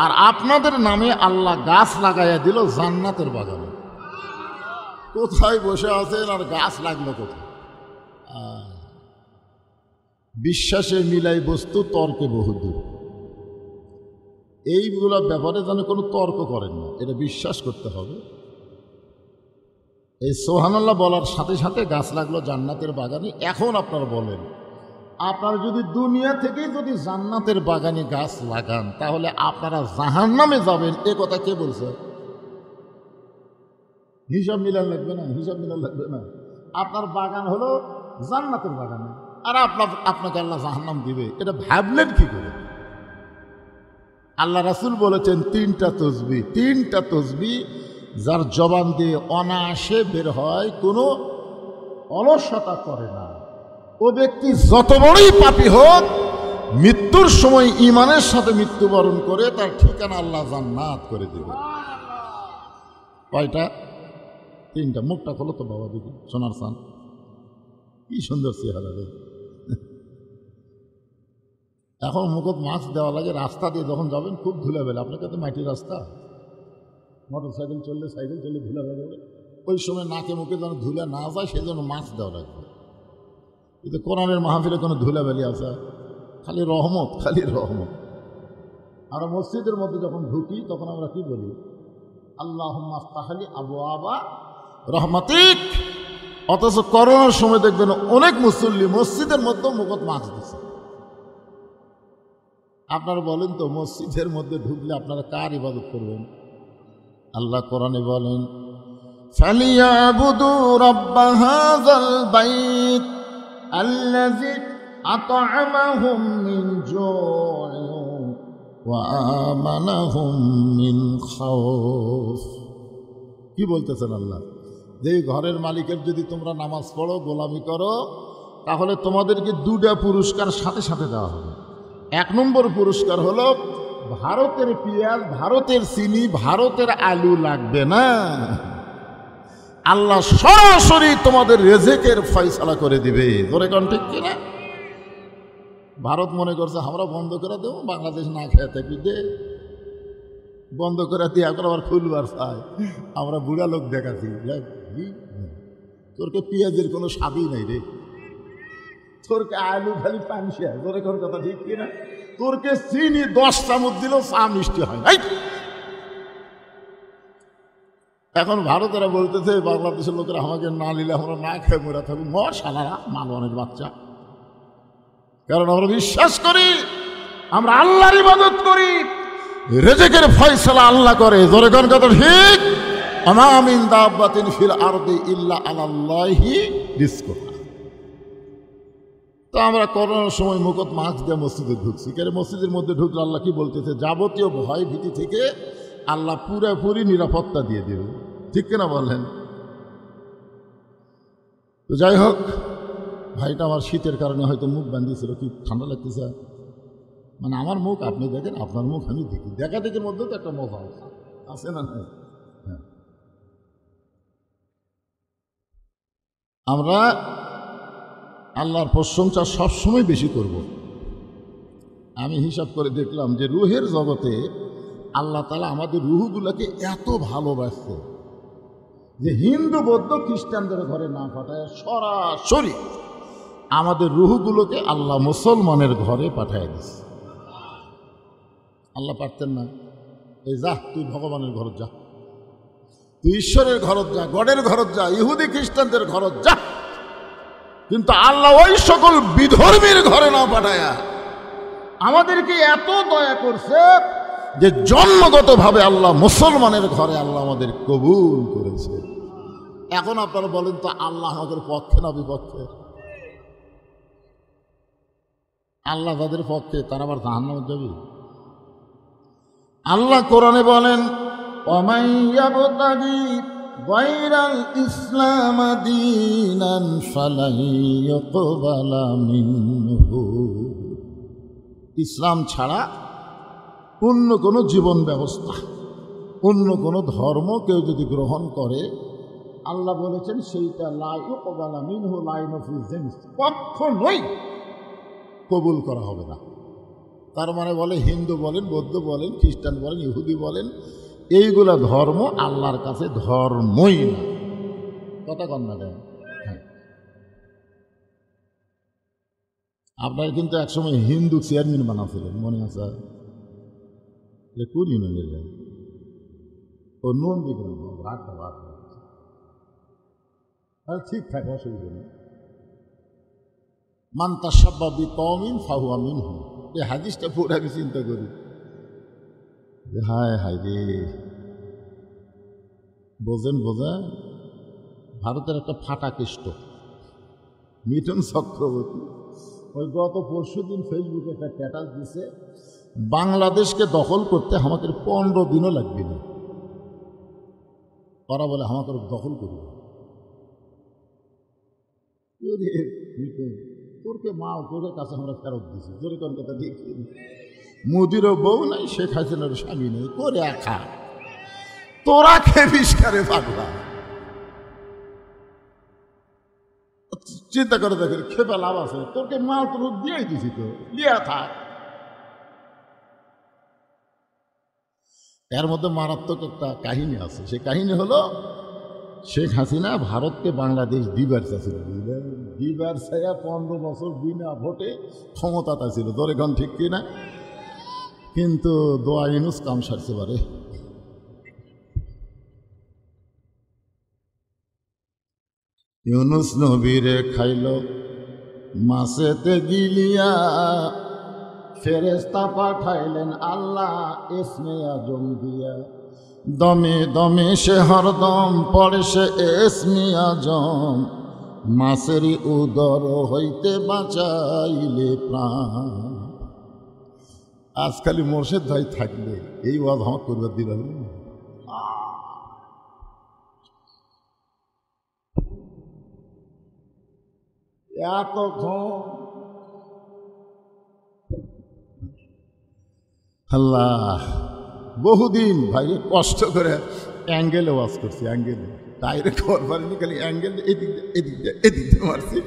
আর আপনাদের নামে আল্লাহ গাছ লাগাইয়া দিল জান্নাতের বাগানে। কোথায় বসে আছেন আর গাছ লাগলো কোথায়? বিশ্বাসে মিলাই বস্তু, তর্কে বহুদূর। এইগুলো ব্যাপারে যেন কোনো তর্ক করেন না, এটা বিশ্বাস করতে হবে। এই সুবহানাল্লাহ বলার সাথে সাথে গাছ লাগলো জান্নাতের বাগানে। এখন আপনারা বলেন, আপনারা যদি দুনিয়া থেকেই যদি জান্নাতের বাগানে গাছ লাগান, তাহলে আপনারা জাহান্নামে যাবেন, এ কথা কে বলছে? হিসাব মিলান লাগবে না, হিসাব মিলান লাগবে না। আপনার বাগান হলো জান্নাতের বাগানে, আর আপনাকে আল্লাহ জাহান্নাম দিবে, এটা ভাবলেন কি করে? আল্লাহ রাসূল বলেছেন, তিনটা তসবিহ যার জবান দিয়ে অনায়াসে বের হয়, কোনো অলসতা করে না, ও ব্যক্তি যত বড়ই পাপী হোক, মৃত্যুর সময় ঈমানের সাথে মৃত্যুবরণ করে তার ঠিকানা আল্লাহ জান্নাত করে দেবে। কয়টা? তিনটা। মুখটা খোলো তো বাবা, দেখি সোনার সান, কি সুন্দর চেহারা রে। এখন মুখত মাছ দেওয়া লাগে, রাস্তা দিয়ে যখন যাবেন খুব ধুলা বেলে। আপনাকে তো মাটির রাস্তা, মোটর সাইকেল চললে ধুলা বেলে, ওই সময় নাকে মুখে যেন ধুলা না যায় সেজন্য মাছ দেওয়া লাগবে। কিন্তু কোরআনের মাহফিলে কোনো ধুলা বেলি আছে? খালি রহমত, খালি রহমত। আমরা মসজিদের মধ্যে যখন ঢুকি তখন আমরা কি বলি? আল্লাহুম্মা আফতাহলি আবওয়াবা রহমাতিক। অথচ করোনার সময় দেখবেন অনেক মুসল্লি মসজিদের মধ্যে মুখত মাছ দিচ্ছে। আপনারা বলেন তো, মসজিদের মধ্যে ঢুকলে আপনারা কার ইবাদত করবেন? আল্লাহ কোরআনে বলেন, ফালিয়াবুদু রাব্ব হাযাল বাইত আল্লাযী আত'আমাহুম মিন জু'ইন ওয়া আমানাহুম মিন খাউফ। কি বলতেছেন আল্লাহ? যে ঘরের মালিকের যদি তোমরা নামাজ পড়ো, গোলামি করো, তাহলে তোমাদেরকে দুটা পুরস্কার সাথে সাথে দেওয়া হবে। এক নম্বর পুরস্কার হলো, ভারতের পেঁয়াজ, ভারতের চিনি, ভারতের আলু লাগবে না। আল্লাহ সরাসরি তোমাদের রেজেকের ফয়সালা করে দিবে। ধরে কোন ঠিক কিনা? ভারত মনে করছে আমরা বন্ধ করে দেবো, বাংলাদেশ না খেয়ে থাকি, দে বন্ধ করে দিয়ে এখন আবার খুলবার চাই। আমরা বুড়া লোক দেখাচ্ছি, তোরকে পেঁয়াজের কোনো স্বাদই নাই রে, তোরকে আলু খালি পানসিয়া। ধরে কোন কথা ঠিক কিনা? তোরকে চিনি 10 চামচ দিলেও চা মিষ্টি হয়। এখন ভারতেরা বলতেছে বাংলাদেশের লোকেরা আমাকে না নিলে আমরা না খেয়ে মরে থাকবো। মর শালারা, মালওয়ানের বাচ্চা। কারণ আমরা বিশ্বাস করি, আমরা আল্লাহর ইবাদত করি, রিজিকের ফয়সালা আল্লাহ করে। জোরে কোন কথা ঠিক? আমা মিন দাব্বাতিন ফিল আরদি ইল্লা আলাল্লাহি রিজকুহা। তো আমরা করোনার সময় মুখত মাছ দিয়ে মসজিদে ঢুকছি। কারণ মসজিদের মধ্যে ঢুকলে আল্লাহ কি বলতেছে? যাবতীয় ভয় ভীতি থেকে আল্লাহ পুরোপুরি নিরাপত্তা দিয়ে দেবে। ঠিক কিনা বলেন? তো যাই হোক, ভাইটা আমার শীতের কারণে হয়তো মুখ বান্ধিয়েছিল, কি ঠান্ডা লাগতেছে। মানে আমার মুখ আপনি দেখেন, আপনার মুখ আমি দেখি, দেখা দেখির মধ্যে তো একটা মজা আছে না? হ্যাঁ, আমরা আল্লাহর প্রশংসা সবসময় বেশি করব। আমি হিসাব করে দেখলাম যে রুহের জগতে আল্লাহ তাআলা আমাদের রুহগুলোকে এত ভালোবাসছে, যে হিন্দু বৌদ্ধ খ্রিস্টানদের ঘরে না পাঠায় সরাসরি আমাদের রুহগুলোকে আল্লাহ মুসলমানের ঘরে পাঠায় দিছে। আল্লাহ পারতেন না, এই যা তুই ভগবানের ঘরত যা, তুই ঈশ্বরের ঘরত যা, গডের ঘরত যা, ইহুদি খ্রিস্টানদের ঘরত যা, কিন্তু আল্লাহ ওই সকল বিধর্মীর ঘরে না পাঠায়া আমাদেরকে এত দয়া করছে যে জন্মগতভাবে আল্লাহ মুসলমানের ঘরে আল্লাহ আমাদের কবুল করেছে। এখন আপনারা বলেন তো আল্লাহ আমাদের পক্ষে না বিপক্ষে? আল্লাহ তাদের পক্ষে, তারা আবার জাহান্নামে যাবে। আল্লাহ কোরআনে বলেন, ওয়ামাইয়াবতাগি গায়রাল ইসলাম দীনান ফালাই ইউকবালা মিনহু। ইসলাম ছাড়া অন্য কোনো জীবন ব্যবস্থা, অন্য কোনো ধর্ম কেউ যদি গ্রহণ করে, আল্লাহ বলেছেন সেইটা লা ইউকবালা মিনহু লাইনফিল জিন্স, কখনোই কবুল করা হবে না। তার মানে বলে হিন্দু বলেন, বৌদ্ধ বলেন, খ্রিস্টান বলেন, ইহুদি বলেন, এইগুলা ধর্ম আল্লাহর কাছে ধর্মই না। কথা কন না দেন। আপনার কিন্তু একসময় হিন্দু চেয়ারম্যান বানাচ্ছিলেন, মনে আছে? কোন ইউনিয়নের যায় ও নন্দীগ্রাম ভাগটা ভাগ ঠিক থাকে, অসুবিধা নেই। মান তাশাব্বা বিকওমিন ফাহুয়া মিনহুম, এই হাদিসটা পড়ে আমি চিন্তা করি, হায় হায় রে, বোঝেন ভারতের একটা ফাটা কেষ্ট মিঠুন চক্রবর্তী ওই গত পরশুদিন ফেসবুকে একটা স্ট্যাটাস দিছে, বাংলাদেশকে দখল করতে আমাকে 15 দিনও লাগবে না। ওরা বলে আমাকে দখল করবে। তোরকে মা তোর কাছে আমরা ফেরত দিছি, তোর কোন কথা দেখি, মোদিরও বউ নাই, শেখ হাসিনার স্বামী নেই, করে একা তোরা খেবিস করে পাগলা। চিন্তা করে দেখেন খেপে লাভ আছে, তোকে মাল তোর দিয়ে দিছি, তো লিয়া থাক। এর মধ্যে মারাত্মক একটা কাহিনী আছে, সেই কাহিনী হলো শেখ হাসিনা ভারতকে বাংলাদেশ দিবার চাইছিল, বুঝলেন? দিবার ছায়া 15 বছর বিনা ভোটে ক্ষমতাটা ছিল, ধরে গান ঠিক কিনা? কিন্তু দোয়া ইউনুস কাম সারছে পারে। ইউনুস নবীরে খাইল মাছেতে গিলিয়া, ফেরেশতা পাঠাইলেন আল্লাহ ইসমে আজম দিয়া, দমে দমে সে হরদম পড়ে সে ইসমে আজম, মাছেরই উদর হইতে বাঁচাইলে প্রাণ। আজকালি মোর্শেদ ভাই থাকলে এই ওয়াজ আমার করবার দিল, এতক্ষণ আল্লাহ বহুদিন ভাইরে কষ্ট করে অ্যাঙ্গেলে ওয়াজ করছি, অ্যাঙ্গেলে ডাইরেক্ট খবর পারিনি, খালি অ্যাঙ্গেল এদিক দিয়ে মারছি।